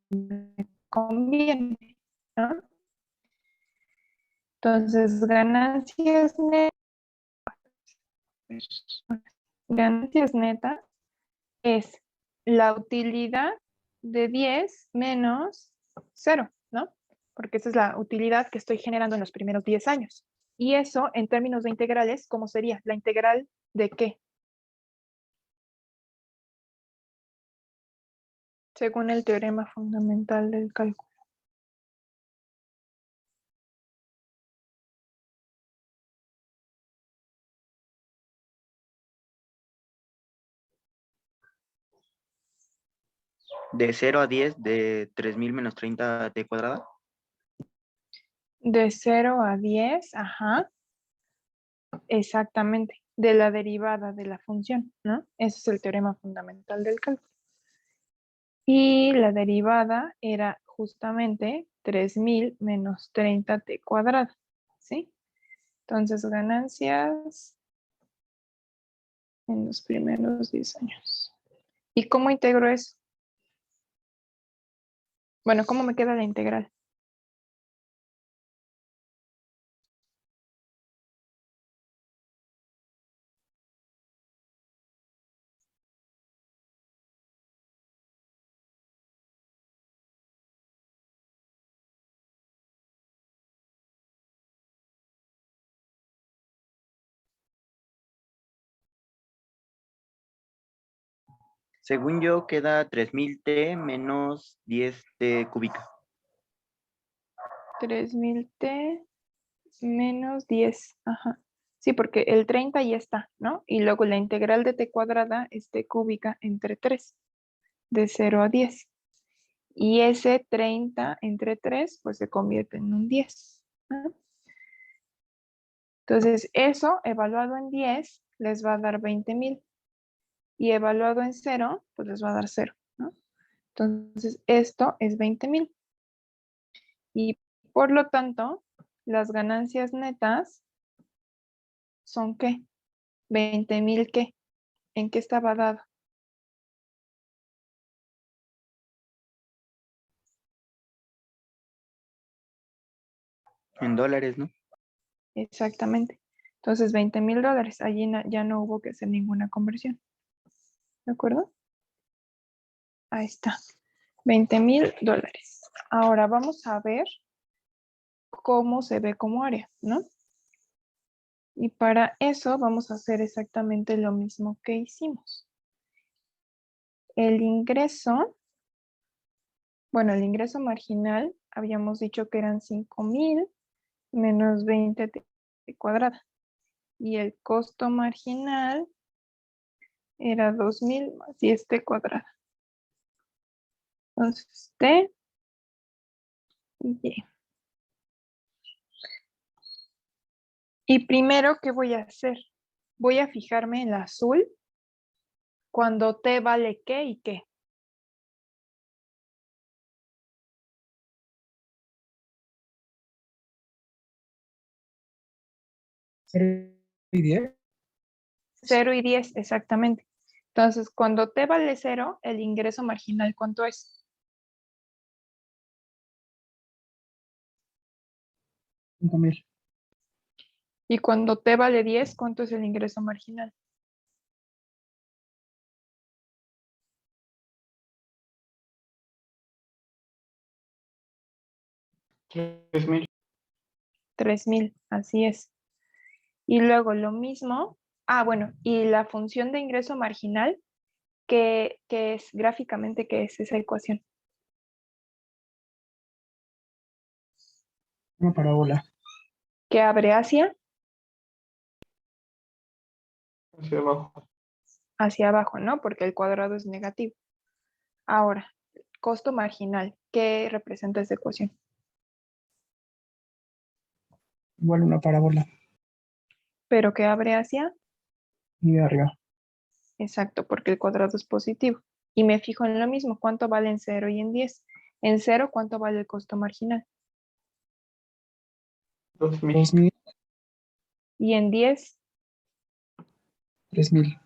me conviene, ¿no? Entonces, ganancias netas es la utilidad de 10 menos 0, ¿no? Porque esa es la utilidad que estoy generando en los primeros 10 años. Y eso, en términos de integrales, ¿cómo sería? ¿La integral de qué? Según el teorema fundamental del cálculo. De 0 a 10 de 3000 menos 30 t cuadrada. De 0 a 10, ajá. Exactamente. De la derivada de la función, ¿no? Ese es el teorema fundamental del cálculo. Y la derivada era justamente 3000 menos 30t cuadrado, ¿sí? Entonces, ganancias en los primeros 10 años. ¿Y cómo integro eso? Bueno, ¿cómo me queda la integral? Según yo, queda 3000 t menos 10 t cúbica. 3000t menos 10. Ajá. Sí, porque el 30 ya está, ¿no? Y luego la integral de t cuadrada es t cúbica entre 3, de 0 a 10. Y ese 30 entre 3, pues se convierte en un 10, ¿no? Entonces, eso evaluado en 10 les va a dar 20,000. Y evaluado en 0, pues les va a dar 0, ¿no? Entonces, esto es 20,000. Y por lo tanto, las ganancias netas son ¿qué? 20,000 ¿qué? ¿En qué estaba dado? En dólares, ¿no? Exactamente. Entonces, $20,000. Allí ya no hubo que hacer ninguna conversión. ¿De acuerdo? Ahí está. $20,000. Ahora vamos a ver cómo se ve como área, ¿no? Y para eso vamos a hacer exactamente lo mismo que hicimos. El ingreso, bueno, el ingreso marginal, habíamos dicho que eran 5,000 menos 20t cuadrada. Y el costo marginal era 2,000 más 10t cuadrada. Entonces, t y y. Y primero, ¿qué voy a hacer? Voy a fijarme en la azul cuando t vale qué y qué. ¿Y 10? 0 y 10, exactamente. Entonces, cuando t vale 0, el ingreso marginal, ¿cuánto es? 5,000. Y cuando t vale 10, ¿cuánto es el ingreso marginal? 3000. 3,000, así es. Y luego lo mismo, bueno, y la función de ingreso marginal, que es gráficamente, ¿qué es esa ecuación? Una parábola. ¿Qué abre Hacia abajo. hacia abajo, ¿no? Porque el cuadrado es negativo. Ahora, costo marginal, ¿qué representa esa ecuación? Igual una parábola. Pero que abre hacia, Y de arriba. exacto, porque el cuadrado es positivo. Y me fijo en lo mismo, ¿cuánto vale en 0 y en 10? En 0, ¿cuánto vale el costo marginal? 2000. 2,000, Y en 10, 3,000.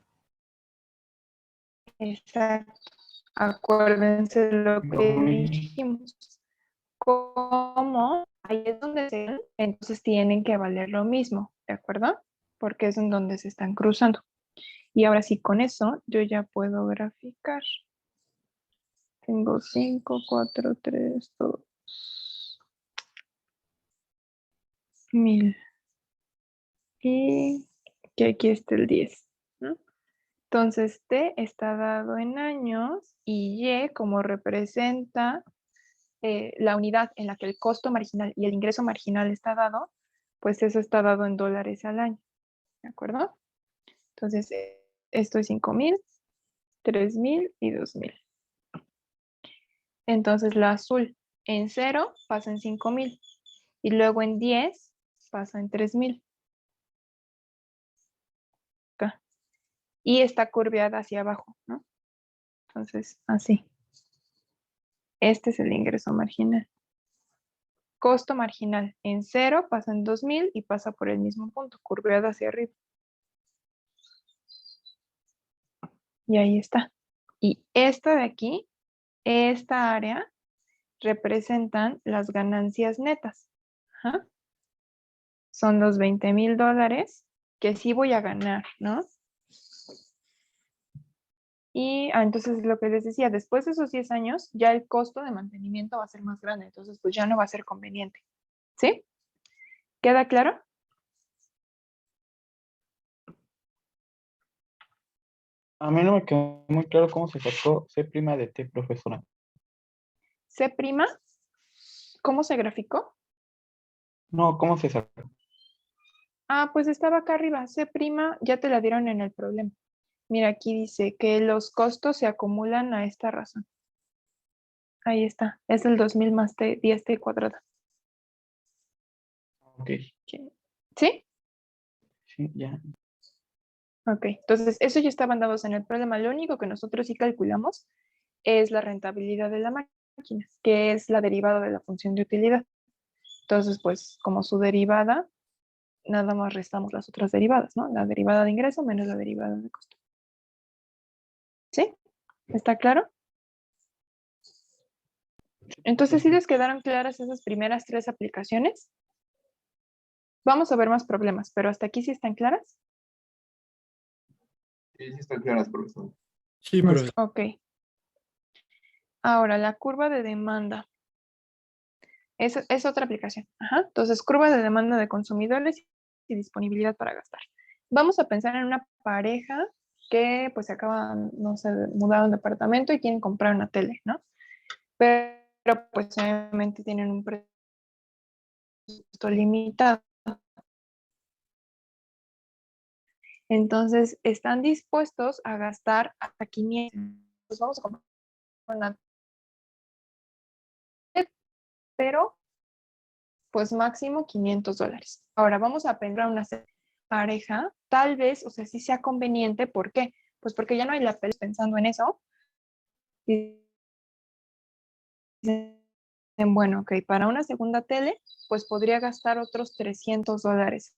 exacto. Acuérdense lo que 2000. dijimos. ¿Cómo ahí es donde entonces tienen que valer lo mismo, ¿de acuerdo? Porque es en donde se están cruzando. Y ahora sí, con eso yo ya puedo graficar. Tengo 5, 4, 3, 2, 1000. Y que aquí está el 10, ¿no? Entonces, T está dado en años y Y, como representa la unidad en la que el costo marginal y el ingreso marginal está dado, pues eso está dado en dólares al año, ¿de acuerdo? Entonces, esto es 5000, 3000 y 2000. Entonces, la azul en 0 pasa en 5000 y luego en 10 pasa en 3000. Acá. Y está curveada hacia abajo, ¿no? Entonces, así. Este es el ingreso marginal. Costo marginal en 0 pasa en 2000 y pasa por el mismo punto, curveado hacia arriba. Y ahí está. Y esto de aquí, esta área, representan las ganancias netas. Ajá. Son los $20,000 que sí voy a ganar, ¿no? Y entonces lo que les decía, después de esos 10 años, ya el costo de mantenimiento va a ser más grande, entonces pues ya no va a ser conveniente. ¿Sí? ¿Queda claro? A mí no me quedó muy claro cómo se sacó C' de T, profesora. C', ¿cómo se graficó? No, ¿cómo se sacó? Ah, pues estaba acá arriba. C', ya te la dieron en el problema. Mira, aquí dice que los costos se acumulan a esta razón. Ahí está. Es el 2000 más T, 10T cuadrado. Ok, ¿Sí? sí, ya. Ok. Entonces, eso ya estaban dados en el problema. Lo único que nosotros sí calculamos es la rentabilidad de la máquina, que es la derivada de la función de utilidad. Entonces, pues, como su derivada, nada más restamos las otras derivadas, ¿no? La derivada de ingreso menos la derivada de costo. ¿Sí? ¿Está claro? Entonces, ¿sí les quedaron claras esas primeras 3 aplicaciones? Vamos a ver más problemas, pero hasta aquí sí están claras. Sí, sí están claras, profesor. Sí, pero Ok. Ahora, la curva de demanda. Es otra aplicación. Ajá. Entonces, curva de demanda de consumidores y disponibilidad para gastar. Vamos a pensar en una pareja que pues se acaban, no sé, de mudar a un departamento y quieren comprar una tele, ¿no? Pero pues obviamente tienen un presupuesto limitado. Entonces, están dispuestos a gastar hasta 500. Pues vamos a comprar una tele, pero pues máximo $500. Ahora vamos a pensar una pareja, tal vez, o sea, sí sea conveniente, ¿por qué? Pues porque ya no hay la pelea pensando en eso. Y dicen, bueno, ok, para una segunda tele, pues podría gastar otros $300.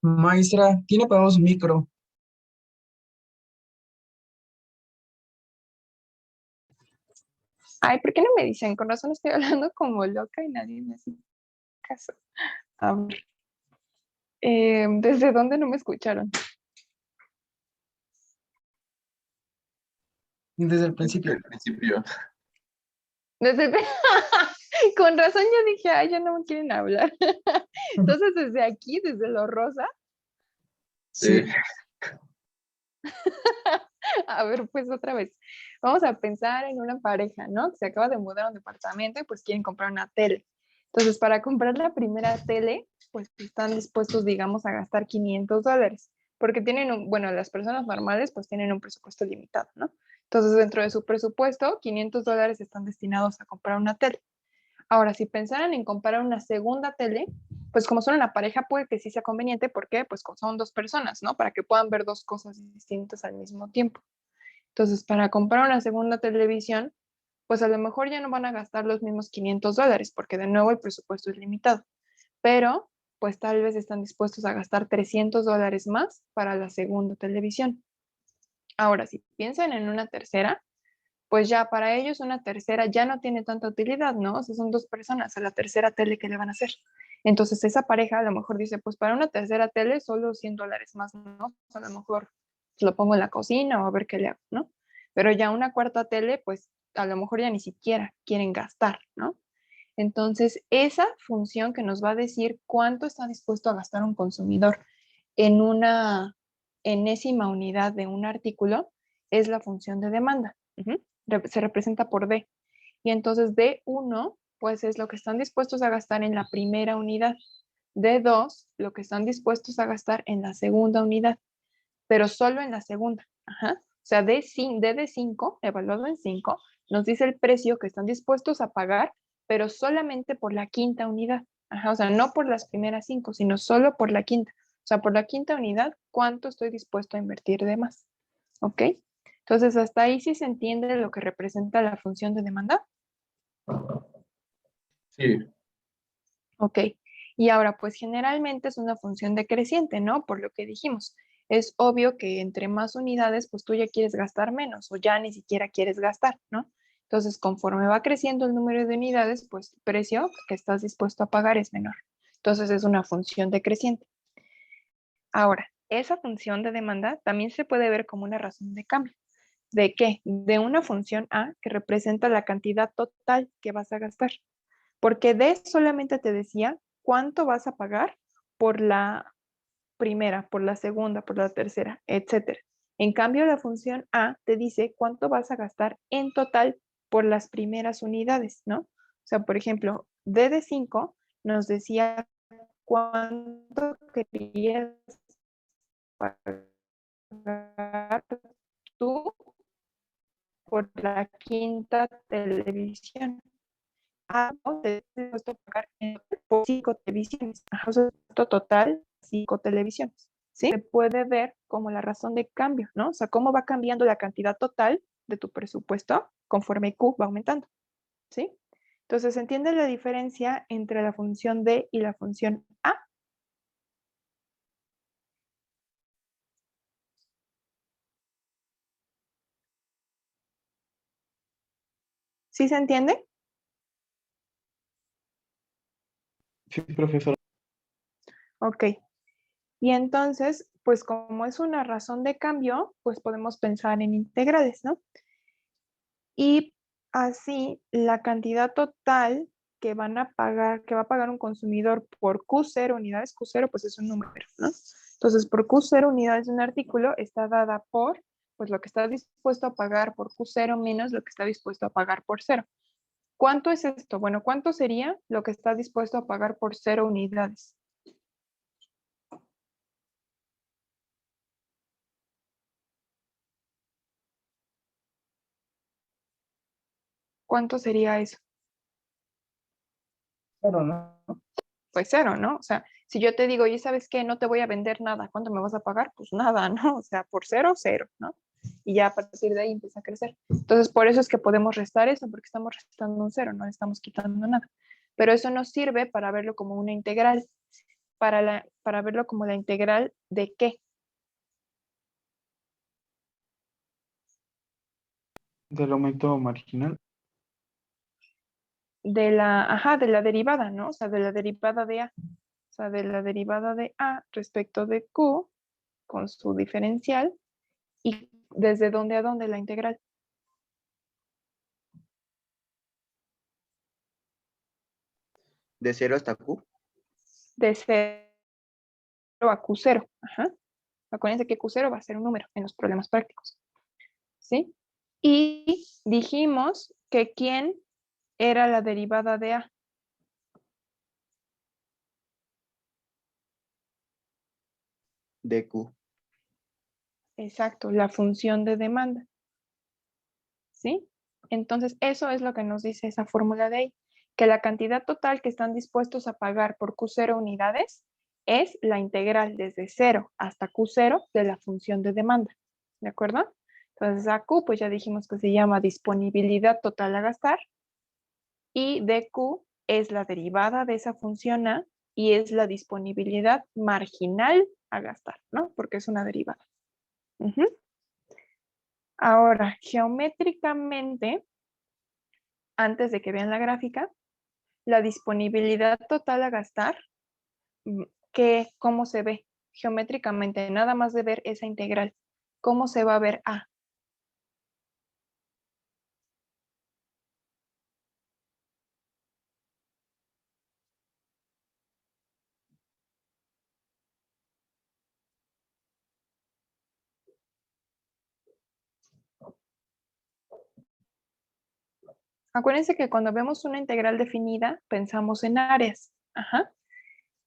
Maestra, tiene apagado su micro. Ay, ¿por qué no me dicen? Con razón estoy hablando como loca y nadie me hace caso. A ver, ¿desde dónde no me escucharon? Desde el principio. Al principio. Desde el- Con razón yo dije, ay, ya no me quieren hablar. Entonces, desde aquí, desde lo rosa, Sí. a ver, pues otra vez. Vamos a pensar en una pareja, ¿no? Que se acaba de mudar a un departamento y pues quieren comprar una tele. Entonces, para comprar la primera tele, pues están dispuestos, digamos, a gastar $500, porque tienen bueno, las personas normales pues tienen un presupuesto limitado, ¿no? Entonces, dentro de su presupuesto, $500 están destinados a comprar una tele. Ahora, si pensaran en comprar una segunda tele, pues como son una pareja, puede que sí sea conveniente, porque pues son dos personas, ¿no? Para que puedan ver dos cosas distintas al mismo tiempo. Entonces, para comprar una segunda televisión, pues a lo mejor ya no van a gastar los mismos $500, porque de nuevo el presupuesto es limitado, pero pues tal vez están dispuestos a gastar $300 más para la segunda televisión. Ahora, si piensan en una tercera, pues ya para ellos una tercera ya no tiene tanta utilidad, ¿no? O sea, son dos personas, a la tercera tele, ¿qué le van a hacer? Entonces esa pareja a lo mejor dice, pues para una tercera tele solo $100 más, ¿no? A lo mejor lo pongo en la cocina o a ver qué le hago, ¿no? Pero ya una cuarta tele, pues a lo mejor ya ni siquiera quieren gastar, ¿no? Entonces esa función que nos va a decir cuánto está dispuesto a gastar un consumidor en una enésima unidad de un artículo es la función de demanda. Se representa por D. Y entonces D1, pues es lo que están dispuestos a gastar en la primera unidad. D2, lo que están dispuestos a gastar en la segunda unidad, pero solo en la segunda. Ajá. O sea, D de 5, evaluado en 5, nos dice el precio que están dispuestos a pagar, pero solamente por la quinta unidad. Ajá. O sea, no por las primeras 5, sino solo por la quinta. O sea, por la quinta unidad, ¿cuánto estoy dispuesto a invertir de más? ¿Ok? Entonces, hasta ahí sí se entiende lo que representa la función de demanda. Sí. Ok. Y ahora, pues generalmente es una función decreciente, ¿no? Por lo que dijimos. Es obvio que entre más unidades, pues tú ya quieres gastar menos o ya ni siquiera quieres gastar, ¿no? Entonces, conforme va creciendo el número de unidades, pues el precio que estás dispuesto a pagar es menor. Entonces, es una función decreciente. Ahora, esa función de demanda también se puede ver como una razón de cambio. ¿De qué? De una función A que representa la cantidad total que vas a gastar. Porque D solamente te decía cuánto vas a pagar por la primera, por la segunda, por la tercera, etcétera. En cambio, la función A te dice cuánto vas a gastar en total por las primeras unidades, ¿no? O sea, por ejemplo, D de 5 nos decía cuánto querías pagar tú por la quinta televisión. Te dispuesto a pagar por 5 televisiones. O sea, total, 5 televisiones. ¿Sí? Se puede ver como la razón de cambio, ¿no? O sea, cómo va cambiando la cantidad total de tu presupuesto conforme Q va aumentando. ¿Sí? Entonces, ¿se entiende la diferencia entre la función D y la función A? ¿Sí se entiende? Sí, profesor. Ok. Y entonces, pues como es una razón de cambio, pues podemos pensar en integrales, ¿no? Y así la cantidad total que van a pagar, que va a pagar un consumidor por Q0 unidades, Q0 pues es un número, ¿no? Entonces, por Q0 unidades de un artículo está dada por, pues lo que está dispuesto a pagar por Q0 menos lo que está dispuesto a pagar por 0. ¿Cuánto es esto? Bueno, ¿cuánto sería lo que está dispuesto a pagar por 0 unidades? ¿Cuánto sería eso? Claro, ¿no? Pues 0, ¿no? O sea, si yo te digo, oye, ¿sabes qué? No te voy a vender nada, ¿cuánto me vas a pagar? Pues nada, ¿no? O sea, por 0, 0, ¿no? Y ya a partir de ahí empieza a crecer. Entonces, por eso es que podemos restar eso, porque estamos restando un 0, no le estamos quitando nada. Pero eso nos sirve para verlo como una integral. para verlo como la integral de ¿qué? Del aumento marginal. De la derivada, ¿no? O sea, de la derivada de A. O sea, de la derivada de A respecto de Q con su diferencial y desde dónde a dónde la integral. De 0 hasta Q. De 0 a Q0. Ajá. Acuérdense que Q0 va a ser un número en los problemas prácticos. ¿Sí? Y dijimos que ¿quién era la derivada de A? De Q. Exacto, la función de demanda. ¿Sí? Entonces, eso es lo que nos dice esa fórmula de ahí, que la cantidad total que están dispuestos a pagar por Q0 unidades es la integral desde 0 hasta Q0 de la función de demanda. ¿De acuerdo? Entonces, a Q, pues ya dijimos que se llama disponibilidad total a gastar, y DQ es la derivada de esa función A y es la disponibilidad marginal a gastar, ¿no? Porque es una derivada. Ujú. Ahora, geométricamente, antes de que vean la gráfica, la disponibilidad total a gastar, ¿cómo se ve? Geométricamente, nada más de ver esa integral. ¿Cómo se va a ver A? Acuérdense que cuando vemos una integral definida, pensamos en áreas. Ajá.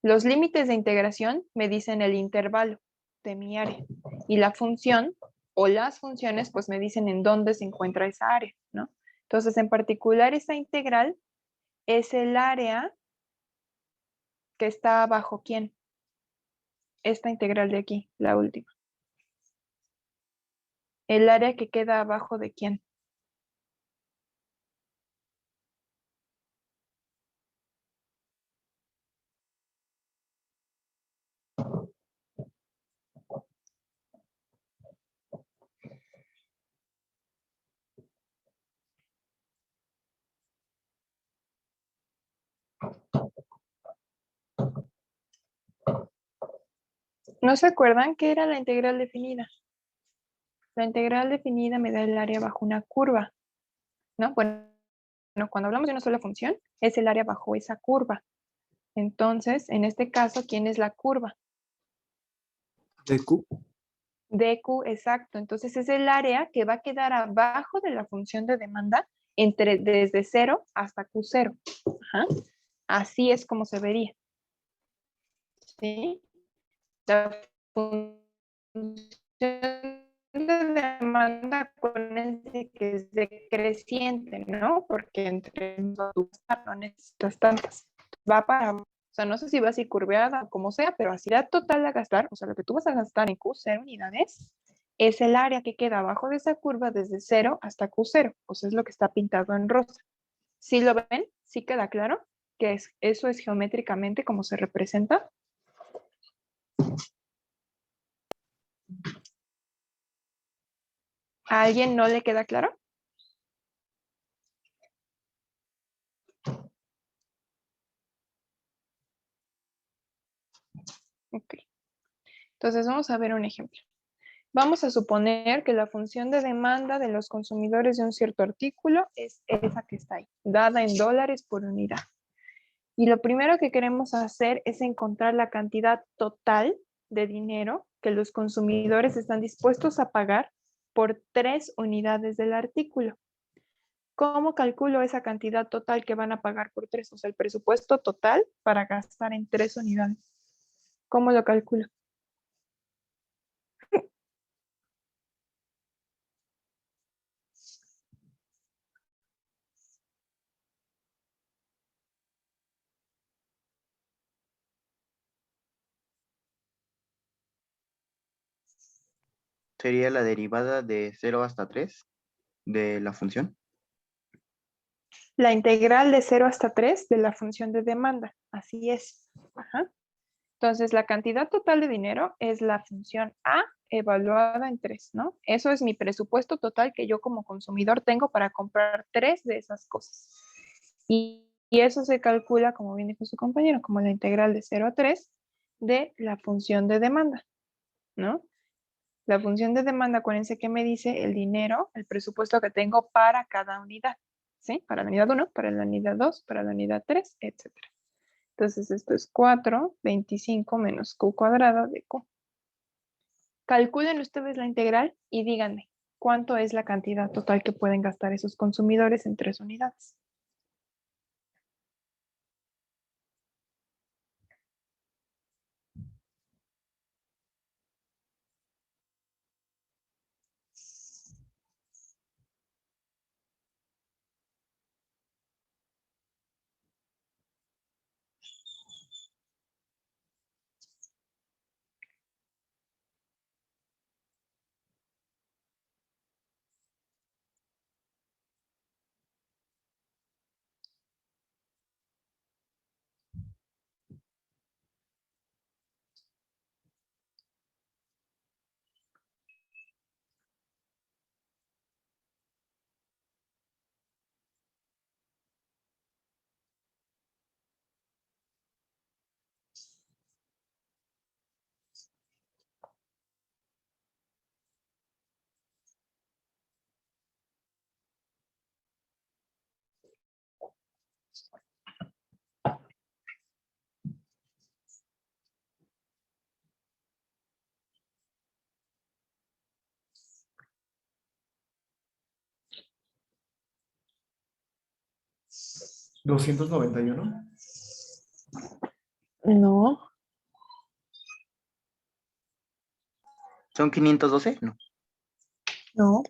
Los límites de integración me dicen el intervalo de mi área. Y la función o las funciones pues me dicen en dónde se encuentra esa área, ¿no? Entonces, en particular, esa integral es el área que está bajo ¿quién? Esta integral de aquí, la última. El área que queda abajo de ¿quién? ¿No se acuerdan qué era la integral definida? La integral definida me da el área bajo una curva, ¿no? Bueno, cuando hablamos de una sola función, es el área bajo esa curva. Entonces, en este caso, ¿quién es la curva? De Q. DQ, exacto. Entonces, es el área que va a quedar abajo de la función de demanda desde 0 hasta Q0. Ajá. Así es como se vería. ¿Sí? La función de demanda, acuérdense que es decreciente, ¿no? Porque entre no necesitas tantas. Va para, o sea, no sé si va así curveada o como sea, pero así la total a gastar, o sea, lo que tú vas a gastar en Q0 unidades, es el área que queda abajo de esa curva desde 0 hasta Q0, o sea, es lo que está pintado en rosa. ¿Sí lo ven? ¿Sí queda claro? Que eso es geométricamente como se representa. ¿A alguien no le queda claro? Ok. Entonces vamos a ver un ejemplo. Vamos a suponer que la función de demanda de los consumidores de un cierto artículo es esa que está ahí, dada en dólares por unidad. Y lo primero que queremos hacer es encontrar la cantidad total de dinero que los consumidores están dispuestos a pagar por 3 unidades del artículo. ¿Cómo calculo esa cantidad total que van a pagar por 3? O sea, el presupuesto total para gastar en 3 unidades. ¿Cómo lo calculo? Sería la derivada de 0 hasta 3 de la función. La integral de 0 hasta 3 de la función de demanda. Así es. Ajá. Entonces, la cantidad total de dinero es la función A evaluada en 3, ¿no? Eso es mi presupuesto total que yo como consumidor tengo para comprar 3 de esas cosas. Y eso se calcula, como bien dijo su compañero, como la integral de 0 a 3 de la función de demanda, ¿no? La función de demanda, acuérdense que me dice el dinero, el presupuesto que tengo para cada unidad, ¿sí? Para la unidad 1, para la unidad 2, para la unidad 3, etc. Entonces esto es 4, 25 menos Q cuadrado de Q. Calculen ustedes la integral y díganme cuánto es la cantidad total que pueden gastar esos consumidores en 3 unidades. ¿291? No, ¿Son 512? No. no.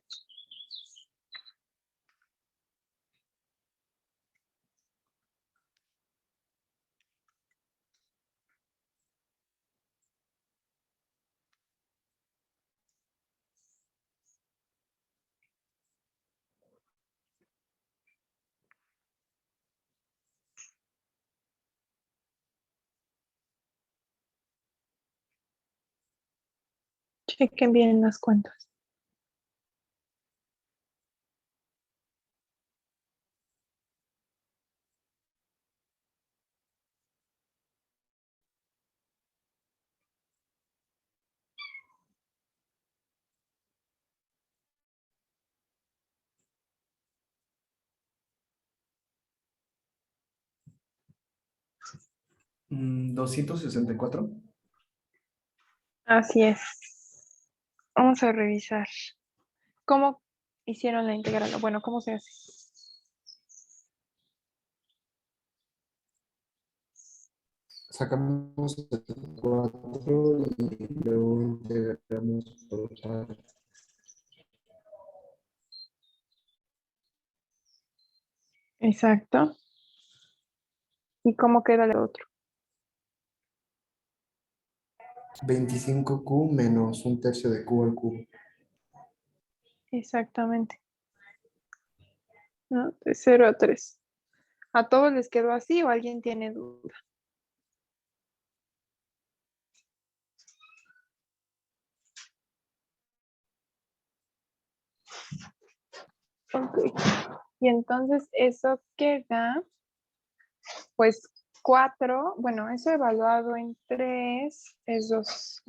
Chequen bien las cuentas. ¿264? Así es. Vamos a revisar. ¿Cómo hicieron la integral? Bueno, ¿cómo se hace? Sacamos el 4 y luego integramos total. Exacto. ¿Y cómo queda el otro? 25Q menos un tercio de Q al cubo. Exactamente. ¿No? De 0 a 3. ¿A todos les quedó así o alguien tiene duda? Ok. Y entonces eso queda, pues 4, bueno, eso evaluado en 3 es 2.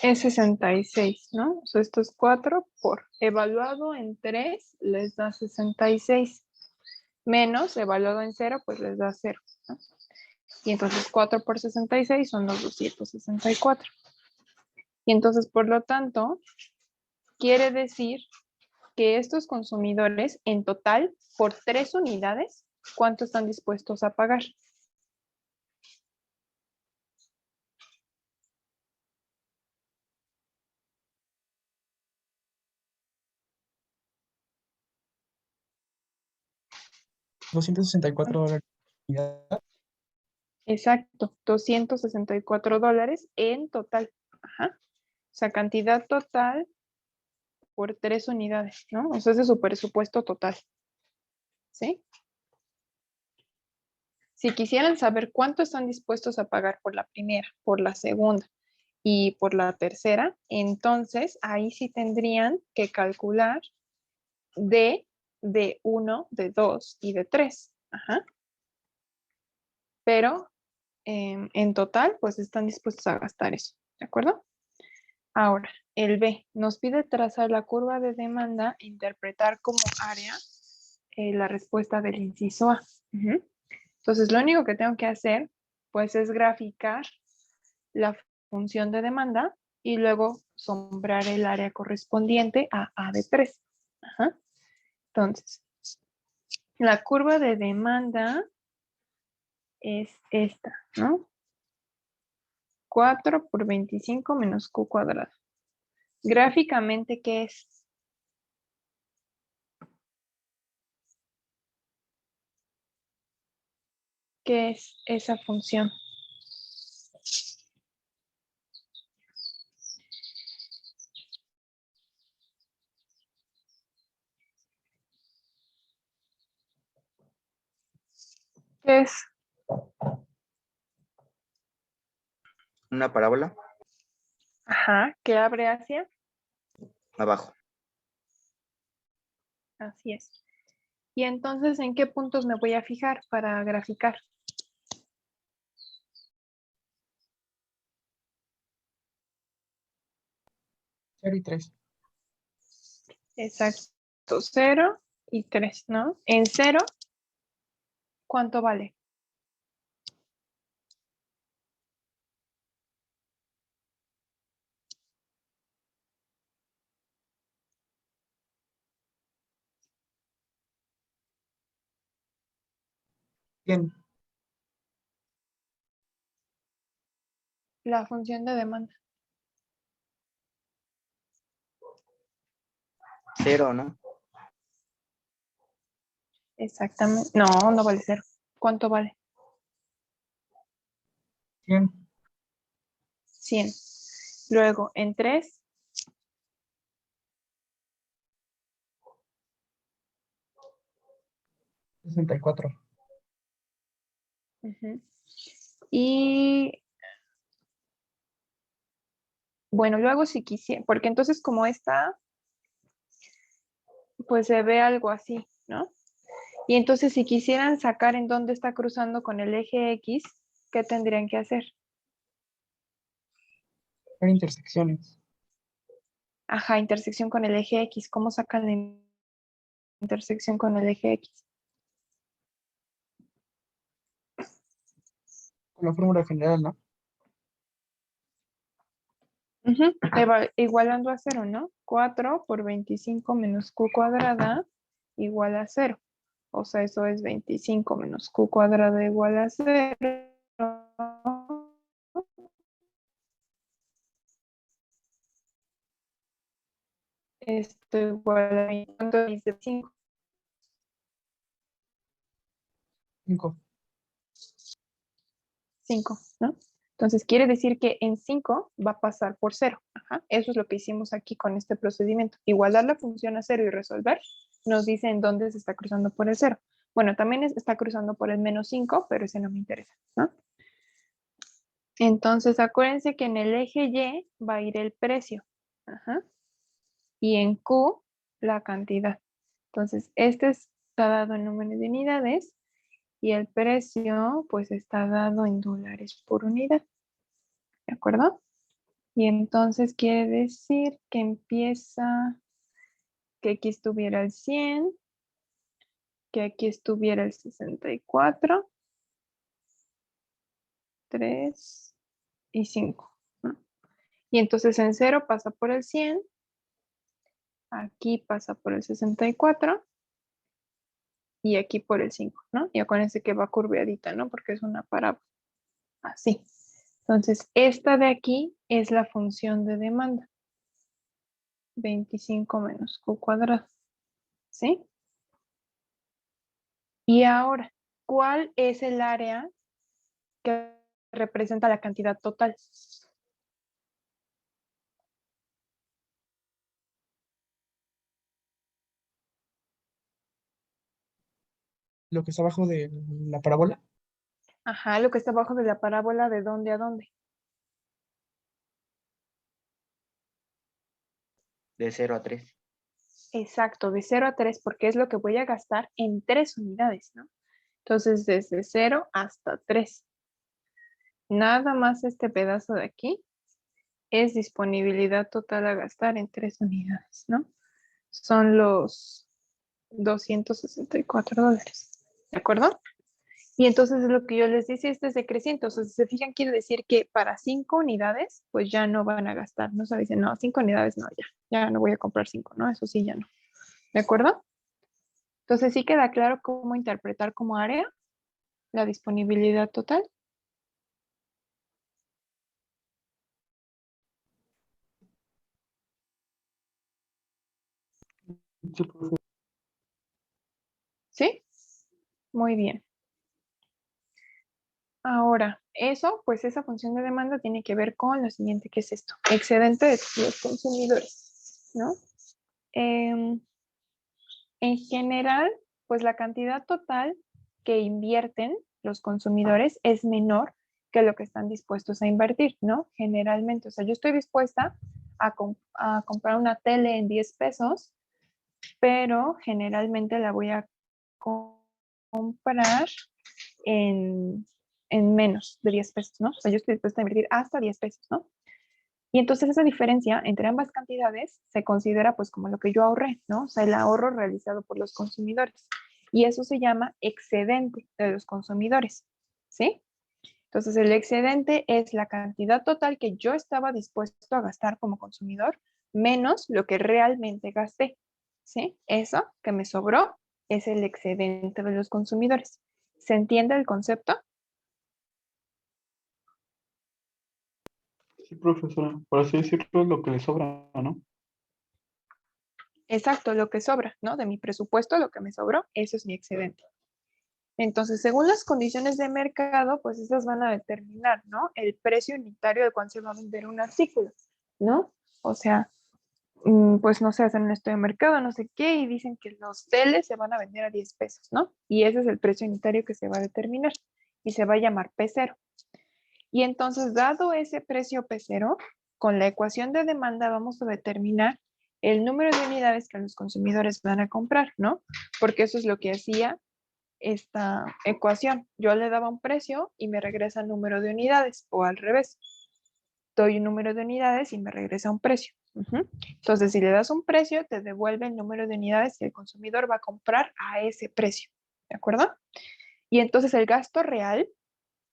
Es 66, ¿no? O sea, esto es 4 por evaluado en 3 les da 66. Menos evaluado en 0, pues les da 0, ¿no? Y entonces 4 por 66 son los 264. Y entonces, por lo tanto, quiere decir que estos consumidores en total, por 3 unidades, ¿cuánto están dispuestos a pagar? $264. Exacto, $264 en total. Ajá. O sea, cantidad total por 3 unidades, ¿no? O sea, ese es su presupuesto total. ¿Sí? Si quisieran saber cuánto están dispuestos a pagar por la primera, por la segunda y por la tercera, entonces ahí sí tendrían que calcular de 1, de 2 y de 3. Ajá. Pero en total, pues están dispuestos a gastar eso. ¿De acuerdo? Ahora, el B nos pide trazar la curva de demanda e interpretar como área la respuesta del inciso A. Ujú. Entonces, lo único que tengo que hacer, pues, es graficar la función de demanda y luego sombrar el área correspondiente a A de 3. Ajá. Entonces, la curva de demanda es esta, ¿no? 4 por 25 menos Q cuadrado. Gráficamente, ¿qué es? ¿Qué es esa función? ¿Qué es? Una parábola Ajá, que abre hacia. abajo. Así es. Y entonces, ¿en qué puntos me voy a fijar para graficar? Cero y 3. Exacto, 0 y 3, ¿no? En 0, ¿cuánto vale? Bien. La función de demanda. 0, ¿no? Exactamente. No, no vale 0. ¿Cuánto vale? 100. 100. Luego, en 3, 64. y bueno, luego si quisiera, porque entonces como esta, pues se ve algo así, ¿no? Y entonces si quisieran sacar en dónde está cruzando con el eje X, ¿qué tendrían que hacer? Ver intersecciones. Ajá, intersección con el eje X. ¿Cómo sacan la intersección con el eje X? Con la fórmula general, ¿no? Ujú, igualando a 0, ¿no? 4 por 25 menos Q cuadrada igual a 0. O sea, eso es 25 menos Q cuadrada igual a 0. Esto igual a 20. ¿Cuánto dice 5? 5. 5, ¿no? Entonces quiere decir que en 5 va a pasar por 0. Ajá. Eso es lo que hicimos aquí con este procedimiento. Igualar la función a 0 y resolver nos dice en dónde se está cruzando por el 0. Bueno, también está cruzando por el menos 5, pero ese no me interesa, ¿no? Entonces acuérdense que en el eje Y va a ir el precio. Ajá. Y en Q la cantidad. Entonces este está dado en número de unidades y el precio pues está dado en dólares por unidad. ¿De acuerdo? Y entonces quiere decir que empieza que aquí estuviera el 100, que aquí estuviera el 64, 3 y 5, ¿no? Y entonces en 0 pasa por el 100, aquí pasa por el 64 y aquí por el 5, ¿no? Y acuérdense que va curveadita, ¿no? Porque es una parábola. Así. Entonces, esta de aquí es la función de demanda. 25 menos Q cuadrado. ¿Sí? Y ahora, ¿cuál es el área que representa la cantidad total? Lo que está abajo de la parábola. Ajá, lo que está abajo de la parábola, ¿de dónde a dónde? De 0 a 3. Exacto, de 0 a 3, porque es lo que voy a gastar en 3 unidades, ¿no? Entonces, desde 0 hasta 3. Nada más este pedazo de aquí es disponibilidad total a gastar en 3 unidades, ¿no? Son los $264, ¿de acuerdo? Y entonces lo que yo les decía, este es decreciente. O sea, si se fijan, quiere decir que para 5 unidades, pues ya no van a gastar, ¿no? O sea, dicen, no, 5 unidades no, ya no voy a comprar 5, ¿no? Eso sí, ya no. ¿De acuerdo? Entonces sí queda claro cómo interpretar como área la disponibilidad total. Sí, profe. ¿Sí? Muy bien. Ahora, eso, pues esa función de demanda tiene que ver con lo siguiente, que es esto, excedente de los consumidores, ¿no? En general, pues la cantidad total que invierten los consumidores es menor que lo que están dispuestos a invertir, ¿no? Generalmente, o sea, yo estoy dispuesta a comprar una tele en 10 pesos, pero generalmente la voy a comprar en, en menos de 10 pesos, ¿no? O sea, yo estoy dispuesta a invertir hasta 10 pesos, ¿no? Y entonces esa diferencia entre ambas cantidades se considera pues como lo que yo ahorré, ¿no? O sea, el ahorro realizado por los consumidores. Y eso se llama excedente de los consumidores, ¿sí? Entonces el excedente es la cantidad total que yo estaba dispuesto a gastar como consumidor menos lo que realmente gasté, ¿sí? Eso que me sobró es el excedente de los consumidores. ¿Se entiende el concepto? Sí, profesora. Por así decirlo, es lo que le sobra, ¿no? Exacto, lo que sobra, ¿no? De mi presupuesto, lo que me sobró, eso es mi excedente. Entonces, según las condiciones de mercado, pues esas van a determinar, ¿no? El precio unitario de cuánto se va a vender un artículo, ¿no? O sea, pues no sé, hacen un estudio de mercado, no sé qué, y dicen que los teles se van a vender a 10 pesos, ¿no? Y ese es el precio unitario que se va a determinar y se va a llamar P0. Y entonces, dado ese precio P0, con la ecuación de demanda vamos a determinar el número de unidades que los consumidores van a comprar, ¿no? Porque eso es lo que hacía esta ecuación. Yo le daba un precio y me regresa el número de unidades, o al revés. Doy un número de unidades y me regresa un precio. Entonces, si le das un precio, te devuelve el número de unidades que el consumidor va a comprar a ese precio. ¿De acuerdo? Y entonces el gasto real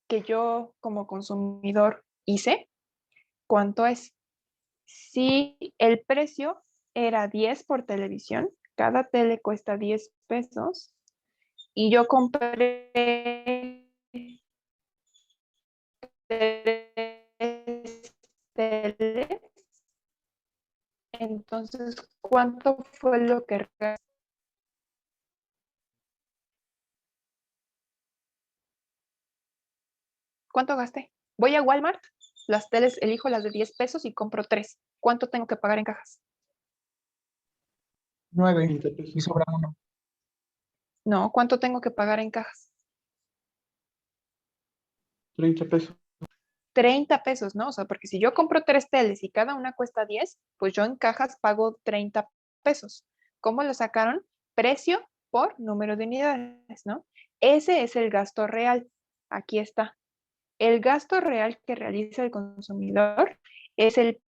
que yo como consumidor hice, ¿cuánto es? Si el precio era 10 por televisión, cada tele cuesta 10 pesos, y yo compré 3 teles, entonces, ¿cuánto fue lo que gasté? ¿Cuánto gasté? Voy a Walmart, las teles, elijo las de 10 pesos y compro 3. ¿Cuánto tengo que pagar en cajas? 9 20 pesos. y sobra 1. No, ¿cuánto tengo que pagar en cajas? 30 pesos. 30 pesos, ¿no? O sea, porque si yo compro 3 teles y cada una cuesta 10, pues yo en cajas pago 30 pesos. ¿Cómo lo sacaron? Precio por número de unidades, ¿no? Ese es el gasto real. Aquí está. El gasto real que realiza el consumidor es el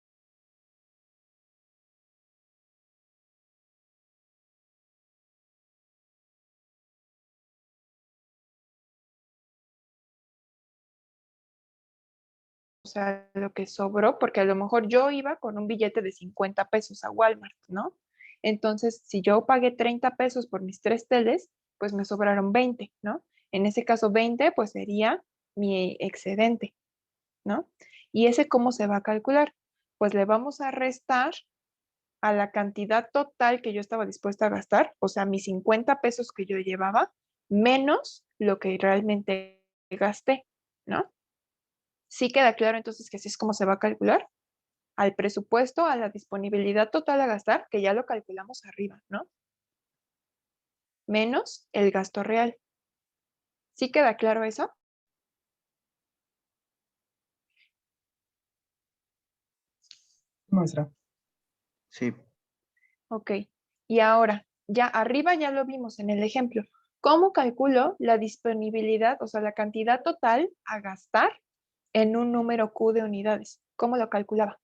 o sea, lo que sobró, porque a lo mejor yo iba con un billete de 50 pesos a Walmart, ¿no? Entonces, si yo pagué 30 pesos por mis 3 teles, pues me sobraron 20, ¿no? En ese caso, 20, pues sería mi excedente, ¿no? ¿Y ese cómo se va a calcular? Pues le vamos a restar a la cantidad total que yo estaba dispuesta a gastar, o sea, mis 50 pesos que yo llevaba, menos lo que realmente gasté, ¿no? Sí queda claro entonces que así es como se va a calcular al presupuesto, a la disponibilidad total a gastar, que ya lo calculamos arriba, ¿no? Menos el gasto real. ¿Sí queda claro eso? maestra. Sí. Ok. Y ahora, ya arriba ya lo vimos en el ejemplo. ¿Cómo calculo la disponibilidad, o sea, la cantidad total a gastar en un número Q de unidades? ¿Cómo lo calculaba?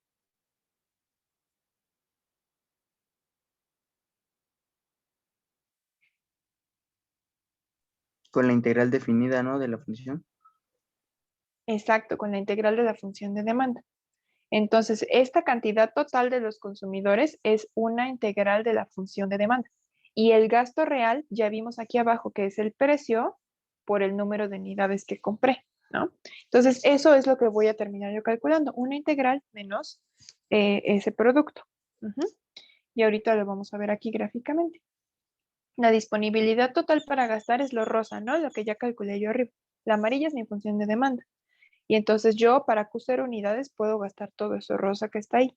Con la integral definida, ¿no? De la función. Exacto, con la integral de la función de demanda. Entonces, esta cantidad total de los consumidores es una integral de la función de demanda. Y el gasto real, ya vimos aquí abajo que es el precio por el número de unidades que compré, ¿no? Entonces, eso es lo que voy a terminar yo calculando, una integral menos ese producto. Ujú. Y ahorita lo vamos a ver aquí gráficamente. La disponibilidad total para gastar es lo rosa, ¿no? Lo que ya calculé yo arriba. La amarilla es mi función de demanda. Y entonces yo para Q0 unidades puedo gastar todo eso rosa que está ahí.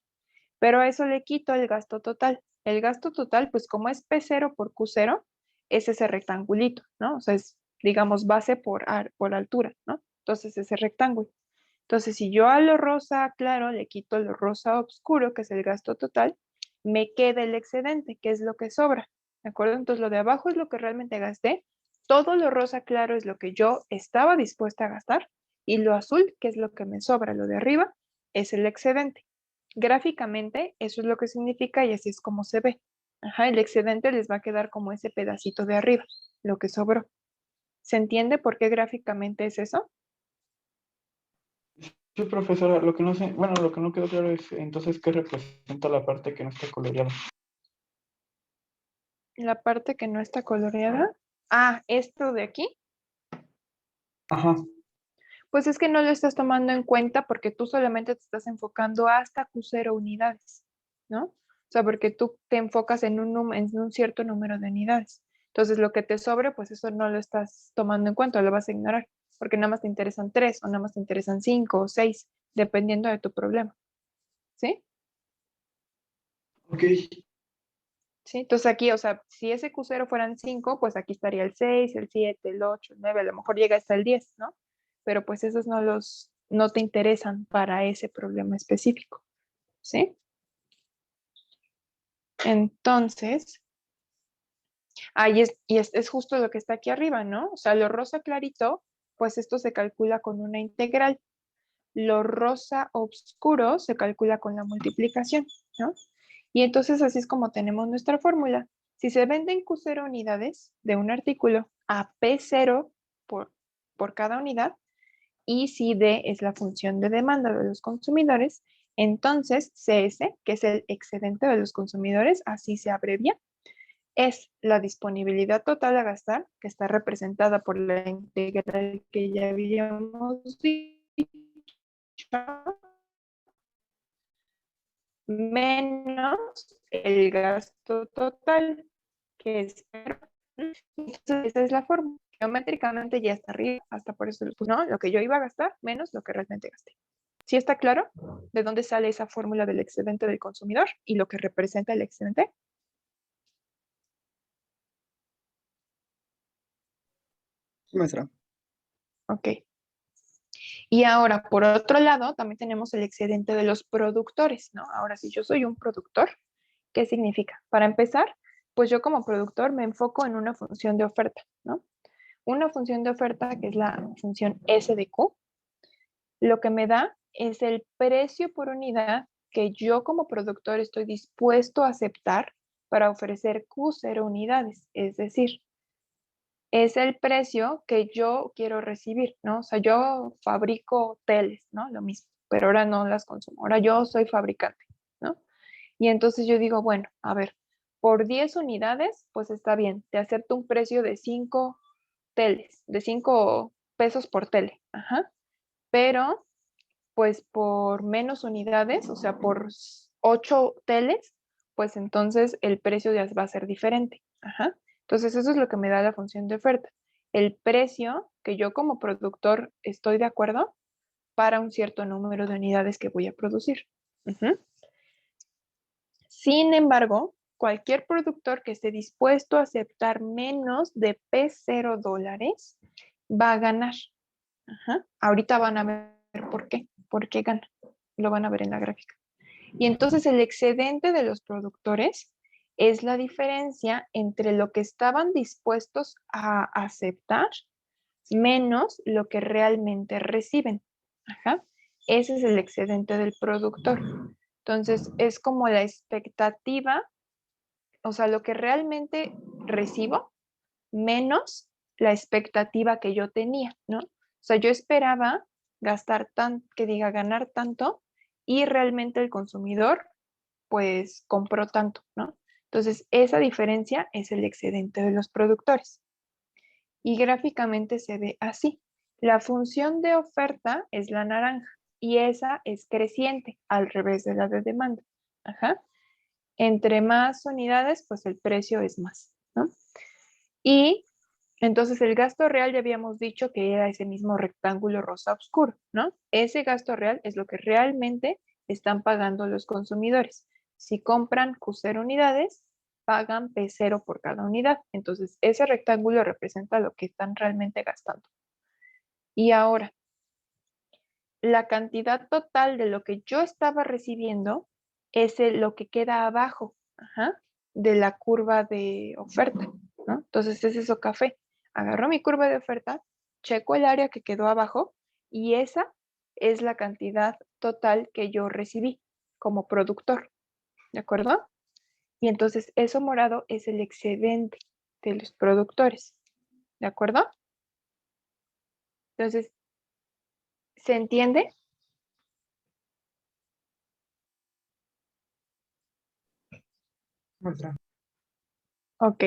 Pero a eso le quito el gasto total. El gasto total, pues como es P0 por Q0, es ese rectangulito, ¿no? O sea, es, digamos, base por altura, ¿no? Entonces ese rectángulo. Entonces, si yo a lo rosa claro le quito lo rosa oscuro, que es el gasto total, me queda el excedente, que es lo que sobra, ¿de acuerdo? Entonces, lo de abajo es lo que realmente gasté, todo lo rosa claro es lo que yo estaba dispuesta a gastar, y lo azul, que es lo que me sobra, lo de arriba, es el excedente. Gráficamente, eso es lo que significa y así es como se ve. Ajá, el excedente les va a quedar como ese pedacito de arriba, lo que sobró. ¿Se entiende por qué gráficamente es eso? Sí, profesora, lo que no sé, bueno, lo que no quedó claro es entonces qué representa la parte que no está coloreada. La parte que no está coloreada. Ah, esto de aquí. Ajá. Pues es que no lo estás tomando en cuenta porque tú solamente te estás enfocando hasta Q0 unidades, ¿no? O sea, porque tú te enfocas en en un cierto número de unidades. Entonces, lo que te sobre, pues eso no lo estás tomando en cuenta, lo vas a ignorar, porque nada más te interesan 3 o nada más te interesan 5 o 6, dependiendo de tu problema, ¿sí? Ok, ¿Sí? Entonces aquí, o sea, si ese Q0 fueran 5, pues aquí estaría el 6, el 7, el 8, el 9, a lo mejor llega hasta el 10, ¿no? Pero pues esos no te interesan para ese problema específico, ¿sí? Entonces, ahí es justo lo que está aquí arriba, ¿no? O sea, lo rosa clarito, pues esto se calcula con una integral. Lo rosa oscuro se calcula con la multiplicación, ¿no? Y entonces así es como tenemos nuestra fórmula. Si se venden Q0 unidades de un artículo a P0 por cada unidad, y si D es la función de demanda de los consumidores, entonces CS, que es el excedente de los consumidores, así se abrevia, es la disponibilidad total a gastar, que está representada por la integral que ya habíamos dicho, menos el gasto total, que es cero. Entonces, esa es la forma. Geométricamente ya está arriba, hasta por eso lo puse, ¿no? Lo que yo iba a gastar menos lo que realmente gasté. ¿Sí está claro de dónde sale esa fórmula del excedente del consumidor y lo que representa el excedente? Sí, maestra. Ok. Y ahora, por otro lado, también tenemos el excedente de los productores, ¿no? Ahora, si yo soy un productor, ¿qué significa? Para empezar, pues yo como productor me enfoco en una función de oferta, ¿no? Una función de oferta que es la función S de Q, lo que me da es el precio por unidad que yo como productor estoy dispuesto a aceptar para ofrecer Q0 unidades, es decir, es el precio que yo quiero recibir, ¿no? O sea, yo fabrico teles, ¿no? Lo mismo, pero ahora no las consumo, ahora yo soy fabricante, ¿no? Y entonces yo digo, bueno, a ver, por 10 unidades, pues está bien, te acepto un precio de 5 teles, de 5 pesos por tele, ajá, pero pues por menos unidades, o sea, por 8 teles, pues entonces el precio ya va a ser diferente. Ajá. Entonces eso es lo que me da la función de oferta. El precio que yo como productor estoy de acuerdo para un cierto número de unidades que voy a producir. Ujú. Sin embargo, cualquier productor que esté dispuesto a aceptar menos de P0 dólares va a ganar. Ajá. Ahorita van a ver por qué gana. Lo van a ver en la gráfica. Y entonces el excedente de los productores es la diferencia entre lo que estaban dispuestos a aceptar menos lo que realmente reciben. Ajá. Ese es el excedente del productor. Entonces, es como la expectativa, o sea, lo que realmente recibo menos la expectativa que yo tenía, ¿no? O sea, yo esperaba ganar tanto y realmente el consumidor pues compró tanto, ¿no? Entonces, esa diferencia es el excedente de los productores. Y gráficamente se ve así. La función de oferta es la naranja y esa es creciente, al revés de la de demanda. Ajá. Entre más unidades, pues el precio es más, ¿no? Y entonces el gasto real ya habíamos dicho que era ese mismo rectángulo rosa oscuro, ¿no? Ese gasto real es lo que realmente están pagando los consumidores. Si compran Q0 unidades, pagan P0 por cada unidad. Entonces ese rectángulo representa lo que están realmente gastando. Y ahora, la cantidad total de lo que yo estaba recibiendo es lo que queda abajo, ajá, de la curva de oferta, ¿no? Entonces es eso café. Agarro mi curva de oferta, checo el área que quedó abajo y esa es la cantidad total que yo recibí como productor, ¿de acuerdo? Y entonces eso morado es el excedente de los productores, ¿de acuerdo? Entonces, ¿se entiende? Maestra. Ok.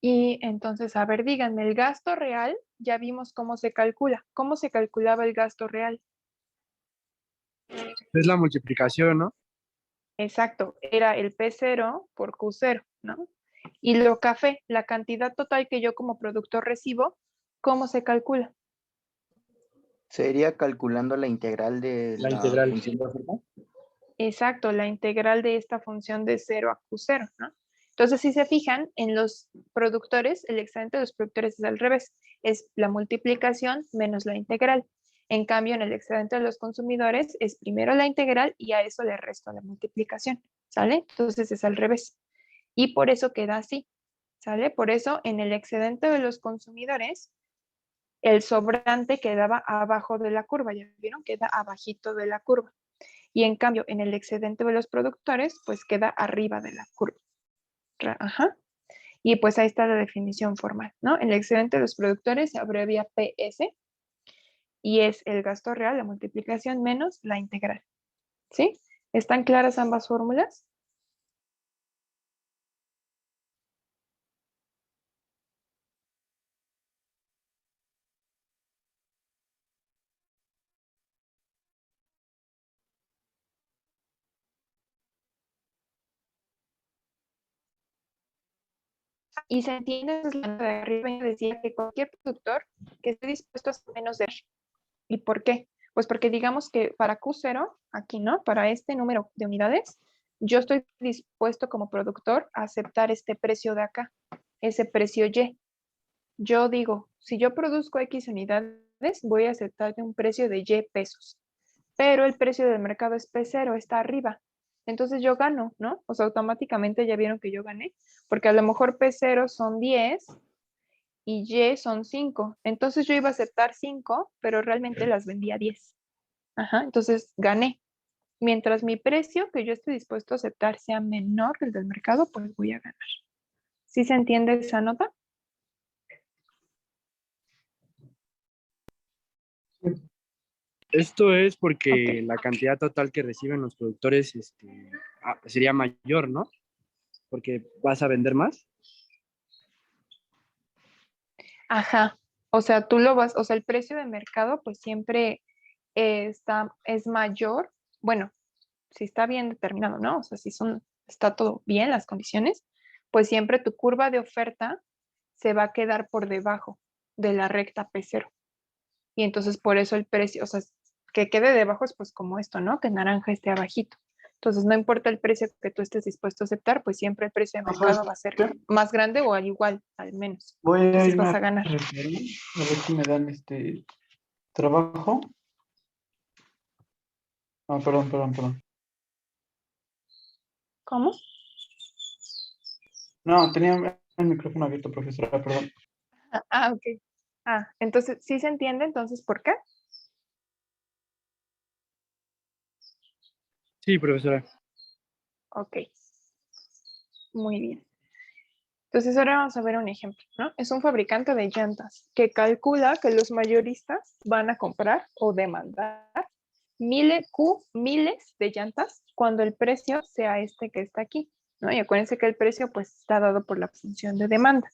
Y entonces, a ver, díganme, el gasto real, ya vimos cómo se calcula. ¿Cómo se calculaba el gasto real? Es la multiplicación, ¿no? Exacto, era el P0 por Q0, ¿no? Y lo café, la cantidad total que yo como productor recibo, ¿cómo se calcula? Sería calculando la integral de La la integral. función de oferta. Exacto, la integral de esta función de 0 a Q0, ¿no? Entonces, si se fijan, en los productores, el excedente de los productores es al revés, es la multiplicación menos la integral. En cambio, en el excedente de los consumidores es primero la integral y a eso le resto la multiplicación, ¿sale? Entonces es al revés. Y por eso queda así, ¿sale? Por eso en el excedente de los consumidores, el sobrante quedaba abajo de la curva, ¿ya vieron? Queda abajito de la curva. Y en cambio, en el excedente de los productores, pues queda arriba de la curva. Ajá. Y pues ahí está la definición formal, ¿no? El excedente de los productores se abrevia PS y es el gasto real, la multiplicación menos la integral. ¿Sí? ¿Están claras ambas fórmulas? Y se entiende desde la de arriba, yo decía que cualquier productor que esté dispuesto a hacer menos de... ¿Y por qué? Pues porque digamos que para Q0, aquí, ¿no? Para este número de unidades, yo estoy dispuesto como productor a aceptar este precio de acá, ese precio Y. Yo digo, si yo produzco X unidades, voy a aceptar un precio de Y pesos, pero el precio del mercado es P0, está arriba. Entonces yo gano, ¿no? O sea, automáticamente ya vieron que yo gané, porque a lo mejor P0 son 10 y Y son 5. Entonces yo iba a aceptar 5, pero realmente las vendía 10. Ajá, entonces gané. Mientras mi precio que yo estoy dispuesto a aceptar sea menor que el del mercado, pues voy a ganar. ¿Sí se entiende esa nota? Esto es porque Ok. la cantidad total que reciben los productores sería mayor, ¿no? Porque vas a vender más. Ajá. O sea, tú lo vas, o sea, el precio de mercado pues siempre es mayor. Bueno, si está bien determinado, ¿no? O sea, si está todo bien, las condiciones, pues siempre tu curva de oferta se va a quedar por debajo de la recta P0. Y entonces por eso el precio, o sea, que quede debajo es pues como esto, ¿no? Que naranja esté abajito. Entonces no importa el precio que tú estés dispuesto a aceptar, pues siempre el precio de mercado va a ser más grande o al igual, al menos. Voy a Entonces irme vas a a ganar. referir, a ver si me dan trabajo. Ah, perdón. ¿Cómo? No, tenía el micrófono abierto, profesora, perdón. Ok. Entonces, ¿sí se entiende entonces por qué? Sí, profesora. Ok. Muy bien. Entonces ahora vamos a ver un ejemplo, ¿no? Es un fabricante de llantas que calcula que los mayoristas van a comprar o demandar miles de llantas cuando el precio sea este que está aquí, ¿no? Y acuérdense que el precio pues está dado por la función de demanda.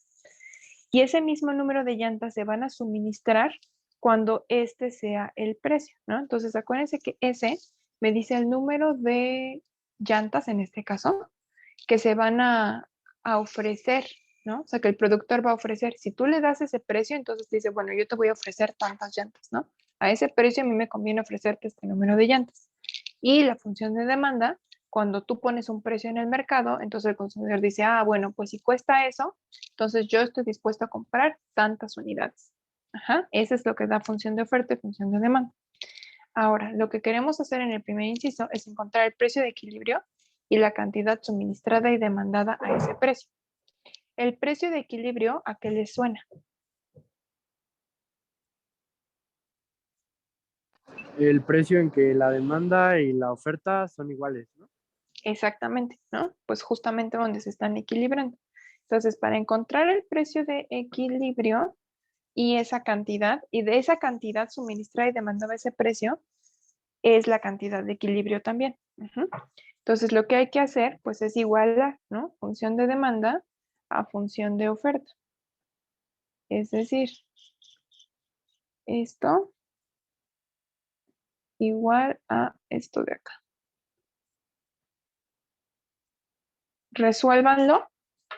Y ese mismo número de llantas se van a suministrar cuando este sea el precio, ¿no? Entonces acuérdense que ese me dice el número de llantas en este caso que se van a ofrecer, ¿no? O sea, que el productor va a ofrecer. Si tú le das ese precio, entonces dice, bueno, yo te voy a ofrecer tantas llantas, ¿no? A ese precio a mí me conviene ofrecerte este número de llantas. Y la función de demanda, cuando tú pones un precio en el mercado, entonces el consumidor dice, bueno, pues si cuesta eso, entonces yo estoy dispuesto a comprar tantas unidades. Ajá, eso es lo que da función de oferta y función de demanda. Ahora, lo que queremos hacer en el primer inciso es encontrar el precio de equilibrio y la cantidad suministrada y demandada a ese precio. El precio de equilibrio, ¿a qué le suena? El precio en que la demanda y la oferta son iguales, ¿no? Exactamente, ¿no? Pues justamente donde se están equilibrando. Entonces, para encontrar el precio de equilibrio y esa cantidad, y de esa cantidad suministrada y demandada a ese precio, es la cantidad de equilibrio también. Entonces, lo que hay que hacer, pues es igualar, ¿no? Función de demanda a función de oferta. Es decir, esto igual a esto de acá. Resuélvanlo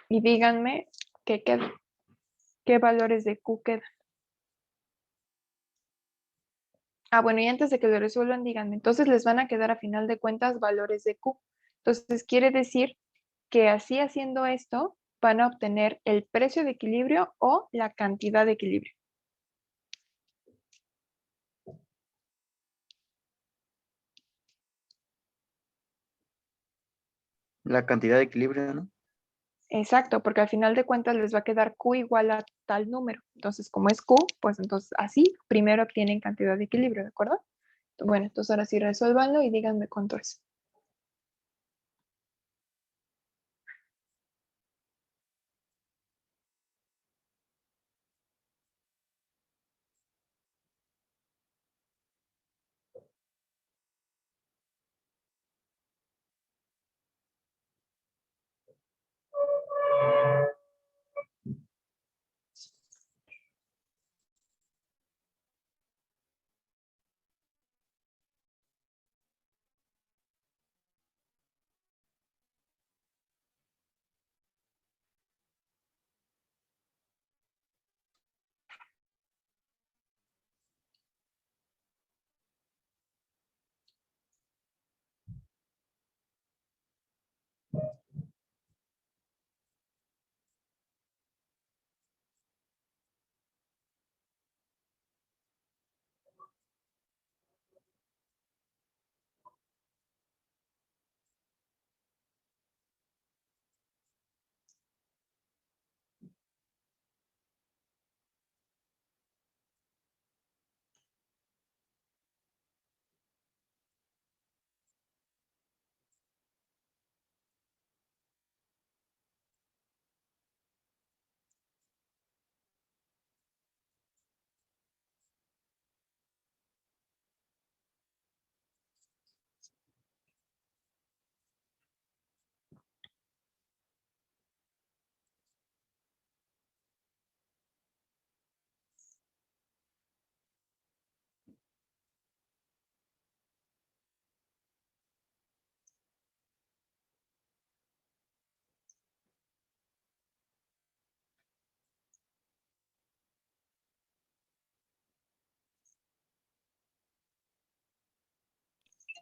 y díganme qué queda, qué valores de Q quedan. Bueno, y antes de que lo resuelvan, díganme, entonces les van a quedar a final de cuentas valores de Q. Entonces, quiere decir que así haciendo esto, van a obtener el precio de equilibrio o la cantidad de equilibrio. La cantidad de equilibrio, ¿no? Exacto, porque al final de cuentas les va a quedar Q igual a tal número. Entonces, como es Q, pues entonces así primero obtienen cantidad de equilibrio, ¿de acuerdo? Bueno, entonces ahora sí resuélvanlo y díganme cuánto es.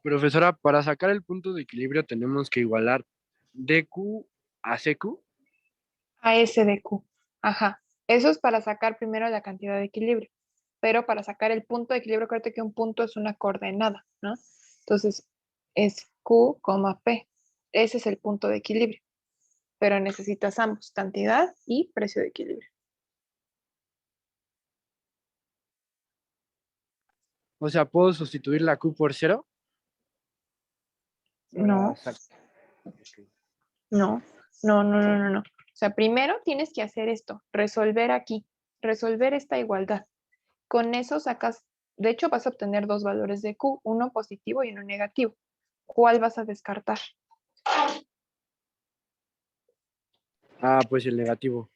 Profesora, para sacar el punto de equilibrio tenemos que igualar DQ a CQ. A S de Q. Ajá. Eso es para sacar primero la cantidad de equilibrio. Pero para sacar el punto de equilibrio, acuérdate que un punto es una coordenada, ¿no? Entonces, es Q, P. ese es el punto de equilibrio. Pero necesitas ambos, cantidad y precio de equilibrio. O sea, ¿puedo sustituir la Q por 0? No, no, no, no, no, no, no. O sea, primero tienes que hacer esto, resolver aquí, resolver esta igualdad. Con eso sacas, de hecho vas a obtener dos valores de Q, uno positivo y uno negativo. ¿Cuál vas a descartar? Ah, pues el negativo.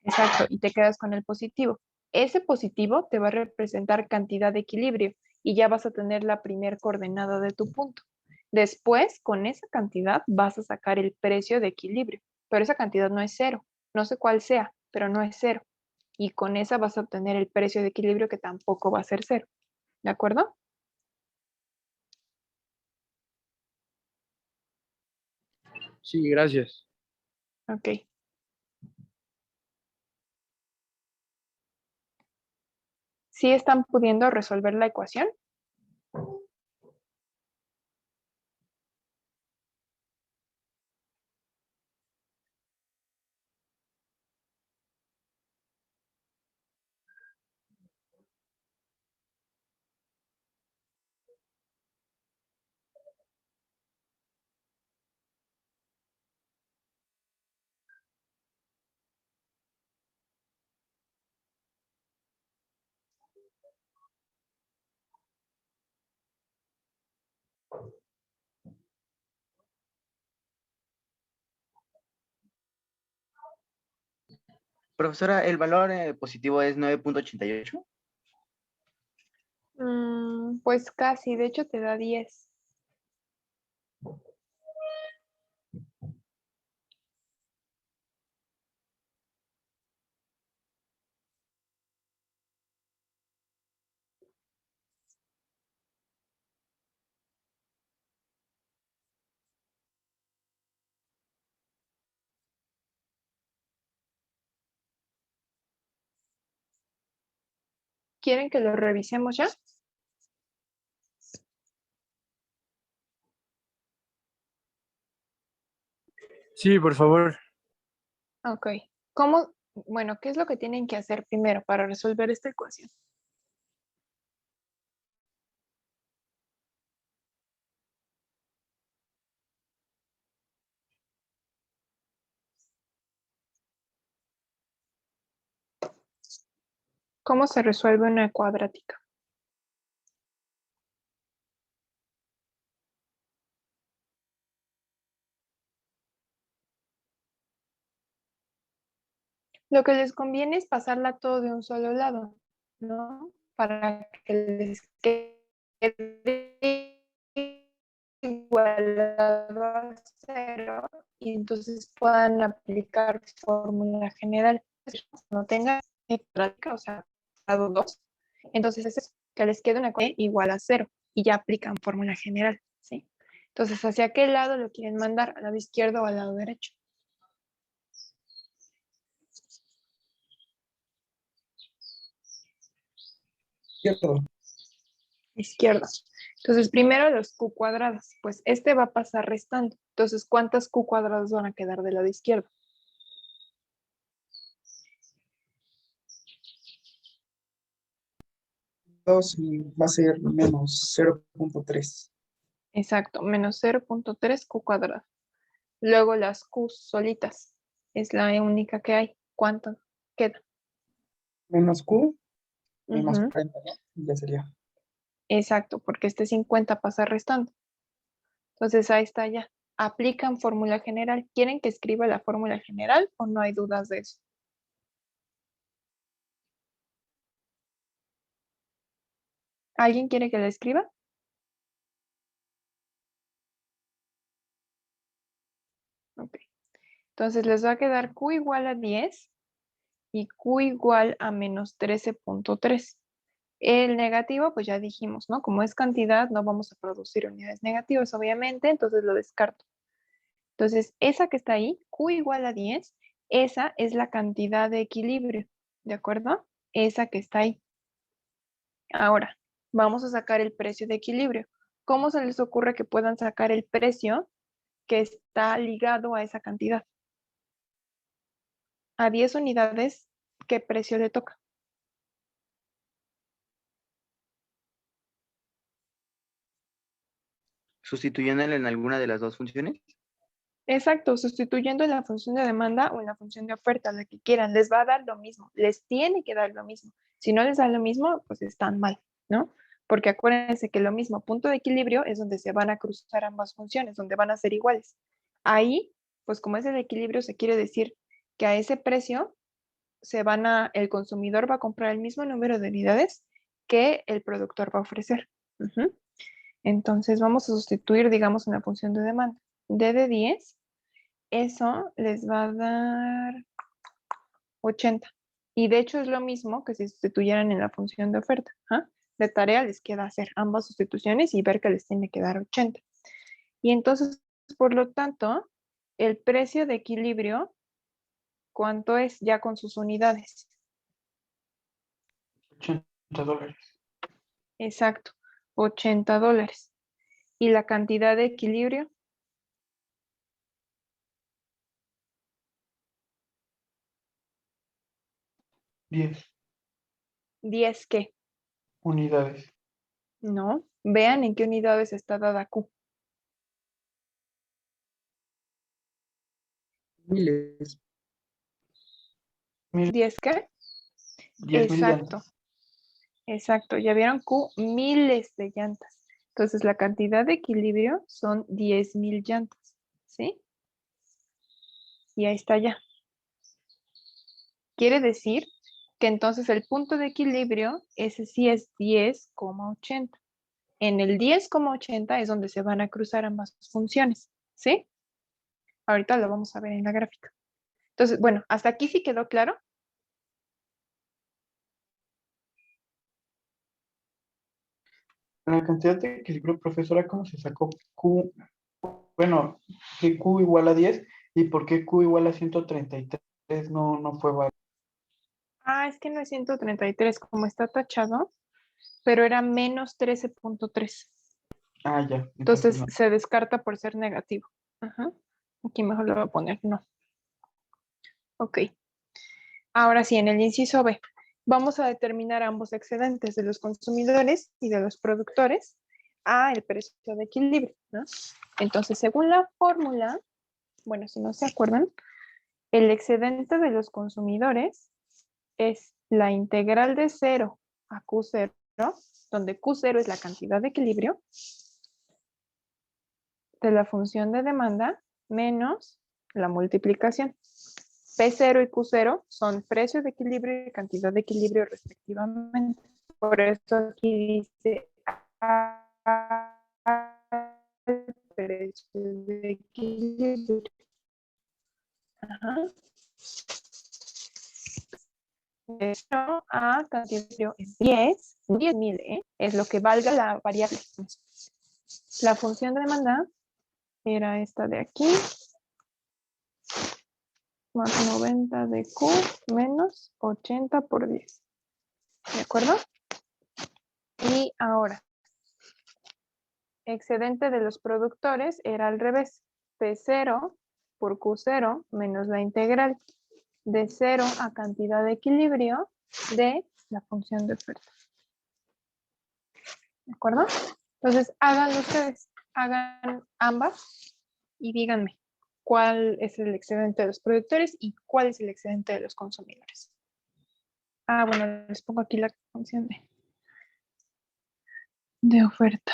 Exacto, y te quedas con el positivo. Ese positivo te va a representar cantidad de equilibrio y ya vas a tener la primer coordenada de tu punto. Después, con esa cantidad vas a sacar el precio de equilibrio, pero esa cantidad no es cero. No sé cuál sea, pero no es cero. Y con esa vas a obtener el precio de equilibrio que tampoco va a ser cero. ¿De acuerdo? Sí, gracias. Ok. ¿Sí están pudiendo resolver la ecuación? Profesora, ¿el valor positivo es 9.88? Pues casi, de hecho te da 10. ¿Quieren que lo revisemos ya? Sí, por favor. Ok. ¿Cómo? Bueno, ¿qué es lo que tienen que hacer primero para resolver esta ecuación? ¿Cómo se resuelve una cuadrática? Lo que les conviene es pasarla todo de un solo lado, ¿no? Para que les quede igualado a cero y entonces puedan aplicar fórmula general. No tengan práctica, o sea, grado 2. Entonces es eso, que les quede una cosa igual a cero y ya aplican fórmula general, ¿sí? Entonces, ¿hacia qué lado lo quieren mandar? ¿Al lado izquierdo o al lado derecho? Cierto. Izquierdo. Entonces, primero los q cuadrados. Pues este va a pasar restando. Entonces, ¿cuántas q cuadrados van a quedar del lado izquierdo? 2 y va a ser menos 0.3. Exacto, menos 0.3 q cuadrado. Luego las q solitas. Es la única que hay. ¿Cuánto queda? Menos Q y más Ujú. 40, ¿no? Ya sería. Exacto, porque este 50 pasa restando. Entonces, ahí está ya. Aplican fórmula general. ¿Quieren que escriba la fórmula general o no hay dudas de eso? ¿Alguien quiere que la escriba? Ok. Entonces les va a quedar Q igual a 10 y Q igual a menos 13.3. El negativo, pues ya dijimos, ¿no? Como es cantidad, no vamos a producir unidades negativas, obviamente, entonces lo descarto. Entonces, esa que está ahí, Q igual a 10, esa es la cantidad de equilibrio, ¿de acuerdo? Esa que está ahí. Ahora, vamos a sacar el precio de equilibrio. ¿Cómo se les ocurre que puedan sacar el precio que está ligado a esa cantidad. A 10 unidades, ¿qué precio le toca? Sustituyéndole en alguna de las dos funciones. Exacto, sustituyendo en la función de demanda o en la función de oferta, la que quieran, les va a dar lo mismo, les tiene que dar lo mismo. Si no les da lo mismo, pues están mal, ¿no? Porque acuérdense que lo mismo, punto de equilibrio es donde se van a cruzar ambas funciones, donde van a ser iguales. Ahí, pues como es el equilibrio, se quiere decir que a ese precio el consumidor va a comprar el mismo número de unidades que el productor va a ofrecer. Ujú. Entonces vamos a sustituir, digamos, una función de demanda. D de 10, eso les va a dar 80. Y de hecho es lo mismo que si sustituyeran en la función de oferta. ¿Ah? De tarea les queda hacer ambas sustituciones y ver que les tiene que dar 80. Y entonces, por lo tanto, el precio de equilibrio, ¿cuánto es ya con sus unidades? $80. Exacto, $80. ¿Y la cantidad de equilibrio? 10 ¿10 qué? unidades. No. Vean en qué unidades está dada Q. Miles. ¿10 qué? 10.000 Exacto, llantas. exacto. Ya vieron Q, miles de llantas. Entonces la cantidad de equilibrio son 10.000 llantas, ¿sí? Y ahí está ya. Quiere decir que entonces el punto de equilibrio, ese sí es 10,80. En el 10,80 es donde se van a cruzar ambas funciones, ¿sí? Ahorita lo vamos a ver en la gráfica. Entonces, bueno, hasta aquí sí quedó claro. La cantidad de equilibrio, profesora, ¿cómo se sacó Q? Bueno, que Q igual a 10 y por qué Q igual a 133 no fue válido. Ah, es que no es 133 como está tachado, pero era menos 13,3. Ah, ya, entonces Entonces no. se descarta por ser negativo. Ajá. Aquí mejor le voy a poner no. Ok. Ahora sí, en el inciso B, vamos a determinar ambos excedentes de los consumidores y de los productores a el precio de equilibrio, ¿no? Entonces, según la fórmula, bueno, si no se acuerdan, el excedente de los consumidores es la integral de 0 a Q0, donde Q0 es la cantidad de equilibrio de la función de demanda menos la multiplicación. P0 y Q0 son precio de equilibrio y cantidad de equilibrio respectivamente. Por eso aquí dice precio de equilibrio. Ajá. Eso a cantidad de equilibrio es 10.000, es lo que valga la variable. La función de demanda era esta de aquí, más 90 de Q menos 80 por 10. ¿De acuerdo? Y ahora, excedente de los productores era al revés. P0 por Q0 menos la integral de 0 a cantidad de equilibrio de la función de oferta. ¿De acuerdo? Entonces, háganlo ustedes. Hagan ambas y díganme cuál es el excedente de los productores y cuál es el excedente de los consumidores. Ah, bueno, les pongo aquí la función de oferta.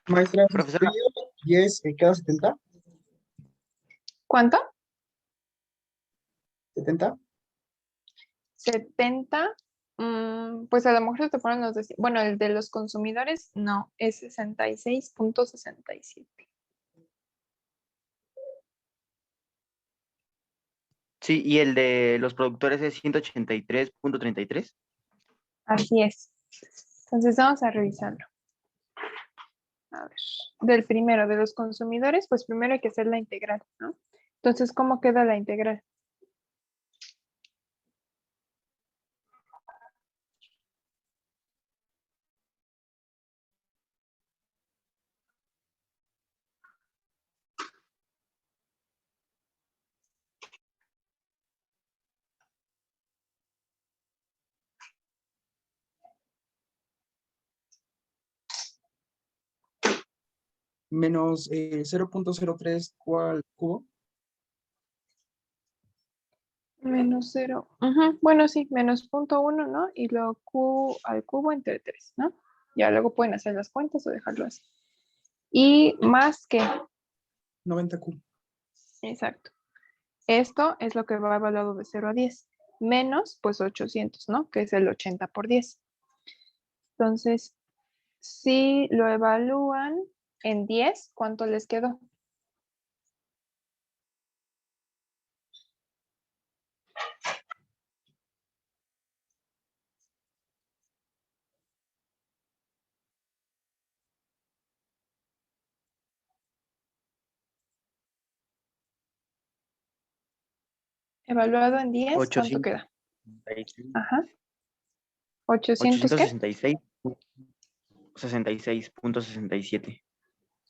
Maestra, Profesora, 10 cada 70. ¿Cuánto? 70. 70. Pues a lo mejor te ponen los de, bueno, el de los consumidores, no, es 66.67. sí, y el de los productores es 183.33. Así es. Entonces vamos a revisarlo. A ver, del primero, de los consumidores, pues primero hay que hacer la integral, ¿no? Entonces, ¿cómo queda la integral? Menos 0.03 cual cubo. Menos 0. Bueno, sí, menos 0.1, ¿no? Y luego q al cubo entre 3, ¿no? Ya luego pueden hacer las cuentas o dejarlo así. Y más que, 90 cubo. exacto. Esto es lo que va evaluado de 0 a 10. Menos, pues 800, ¿no? Que es el 80 por 10. Entonces, si lo evalúan en 10, ¿cuánto les quedó? Evaluado en 10, ¿cuánto queda? Ajá. 800, ¿qué? 866. 66.67.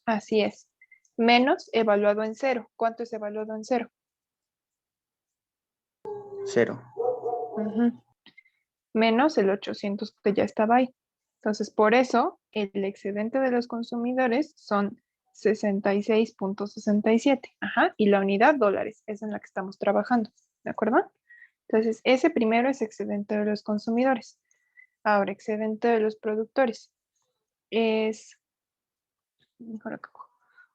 Así es. Menos evaluado en 0. ¿Cuánto es evaluado en 0? 0. Menos el 800 que ya estaba ahí. Entonces, por eso, el excedente de los consumidores son 66.67. Ajá. Y la unidad dólares es en la que estamos trabajando. ¿De acuerdo? Entonces, ese primero es excedente de los consumidores. Ahora, excedente de los productores es mejor acá,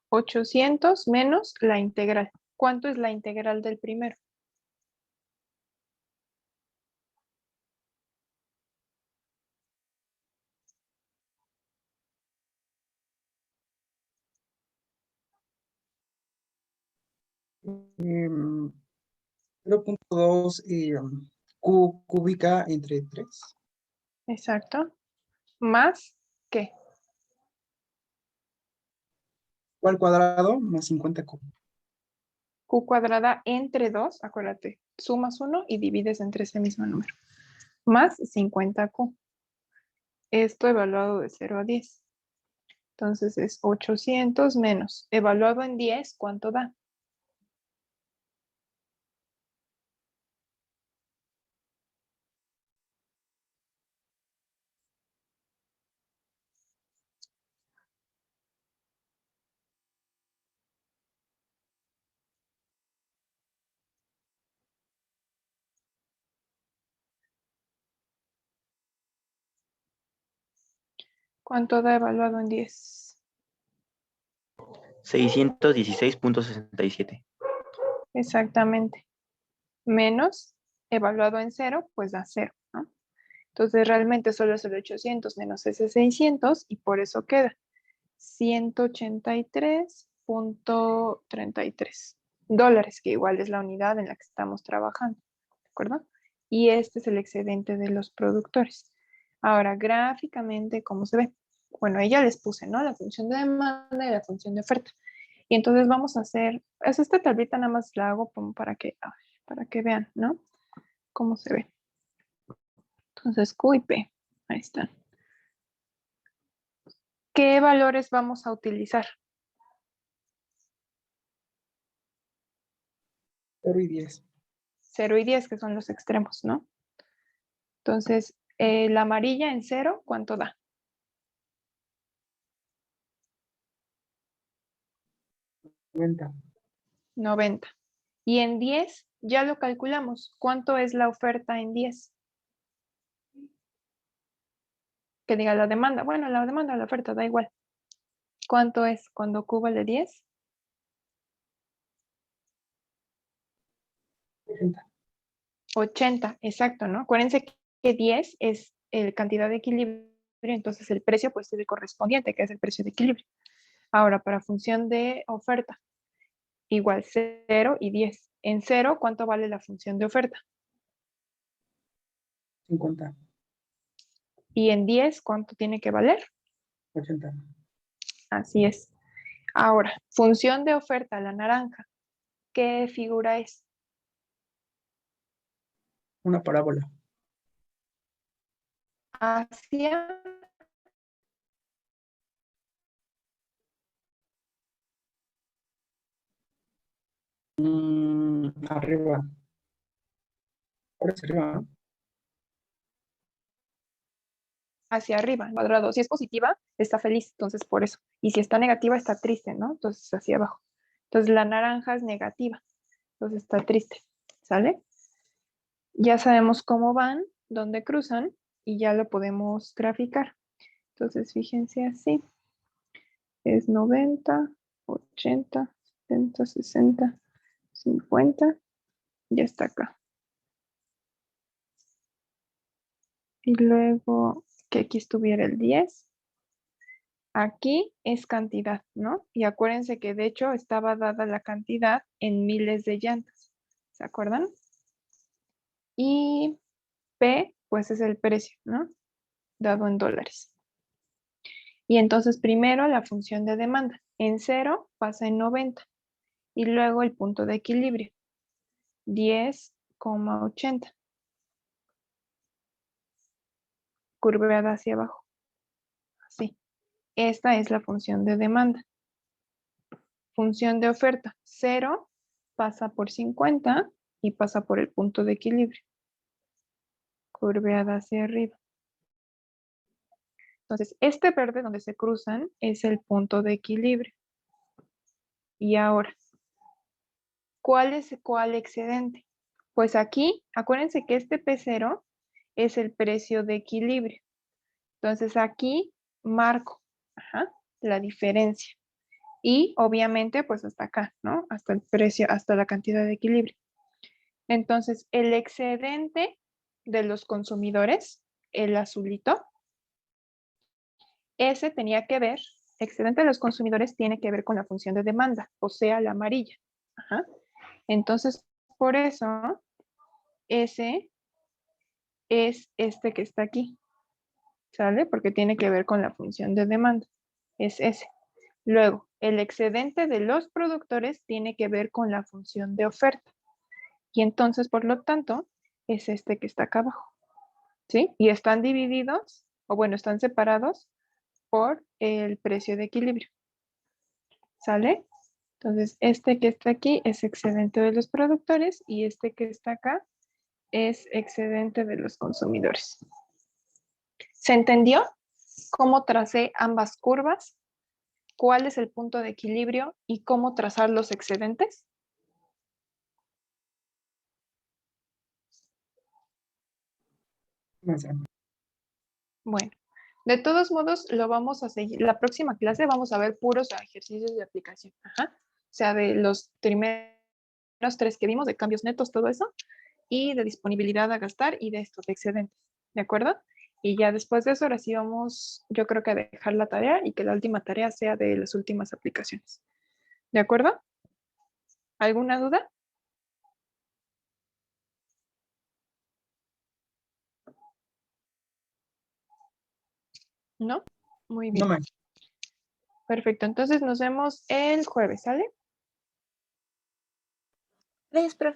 800 menos la integral. ¿Cuánto es la integral del primero? em, 0.2 Q cúbica entre 3. Exacto. ¿Más qué? Q al cuadrado más 50 cubo. Q cuadrada entre 2, acuérdate, sumas 1 y divides entre ese mismo número. Más 50Q. Esto evaluado de 0 a 10. Entonces es 800 menos. Evaluado en 10, ¿cuánto da? ¿Cuánto da evaluado en 10? 616.67. Exactamente. Menos evaluado en 0, pues da 0, ¿no? Entonces realmente solo es el 800 menos ese 600 y por eso queda 183.33 dólares, que igual es la unidad en la que estamos trabajando, ¿de acuerdo? y este es el excedente de los productores. Ahora, gráficamente, ¿cómo se ve? Bueno, ahí ya les puse, ¿no? La función de demanda y la función de oferta. Y entonces vamos a hacer, es esta tablita nada más la hago como para que vean, ¿no? Cómo se ve. Entonces, Q y P, ahí están. ¿Qué valores vamos a utilizar? 0 y 10. 0 y 10, que son los extremos, ¿no? Entonces, la amarilla en 0, ¿cuánto da? 90. 90. Y en 10, ya lo calculamos. ¿Cuánto es la oferta en 10? Que diga la demanda. Bueno, la demanda o la oferta, da igual. ¿Cuánto es cuando Q vale 10? 80. 80, exacto, ¿no? Acuérdense que 10 es cantidad de equilibrio, entonces el precio pues es el correspondiente, que es el precio de equilibrio. Ahora, para función de oferta, igual 0 y 10. En 0, ¿cuánto vale la función de oferta? 50. Y en 10, ¿cuánto tiene que valer? 80. Así es. Ahora, función de oferta, la naranja. ¿Qué figura es? Una parábola. Hacia Arriba. Ahora es arriba, ¿no? hacia arriba, al cuadrado. Si es positiva, está feliz, entonces por eso. Y si está negativa, está triste, ¿no? Entonces hacia abajo. Entonces la naranja es negativa, entonces está triste, ¿sale? Ya sabemos cómo van, dónde cruzan y ya lo podemos graficar. Entonces fíjense así. Es 90, 80, 70, 60, 50. Ya está acá. Y luego que aquí estuviera el 10. Aquí es cantidad, ¿no? Y acuérdense que de hecho estaba dada la cantidad en miles de llantas. ¿Se acuerdan? Y P, pues es el precio, ¿no? Dado en dólares. Y entonces primero la función de demanda. En 0 pasa en 90. Y luego el punto de equilibrio. 10,80. Curveada hacia abajo. Así. Esta es la función de demanda. Función de oferta. 0 pasa por 50 y pasa por el punto de equilibrio. Curveada hacia arriba. Entonces, este verde donde se cruzan es el punto de equilibrio. Y ahora, ¿cuál es cuál excedente? Pues aquí, acuérdense que este P0 es el precio de equilibrio. Entonces aquí marco la diferencia. Y obviamente, pues hasta acá, ¿no? Hasta el precio, hasta la cantidad de equilibrio. Entonces, el excedente de los consumidores, el azulito, ese tenía que ver, excedente de los consumidores tiene que ver con la función de demanda, o sea, la amarilla. Ajá. Entonces, por eso, ese es este que está aquí, ¿sale? Porque tiene que ver con la función de demanda, es ese. Luego, el excedente de los productores tiene que ver con la función de oferta. Y entonces, por lo tanto, es este que está acá abajo, ¿sí? Y están divididos, o bueno, están separados por el precio de equilibrio. ¿Sale? Entonces, este que está aquí es excedente de los productores y este que está acá es excedente de los consumidores. ¿Se entendió cómo tracé ambas curvas? ¿Cuál es el punto de equilibrio y cómo trazar los excedentes? Bueno, de todos modos lo vamos a seguir. La próxima clase vamos a ver puros ejercicios de aplicación. Ajá. O sea, de los primeros 3 que vimos, de cambios netos, todo eso, y de disponibilidad a gastar y de estos de excedentes. ¿De acuerdo? Y ya después de eso, ahora sí vamos, yo creo que a dejar la tarea y que la última tarea sea de las últimas aplicaciones. ¿De acuerdo? ¿Alguna duda? ¿No? Muy No bien. me. Perfecto. Entonces nos vemos el jueves, ¿sale? Gracias, profe.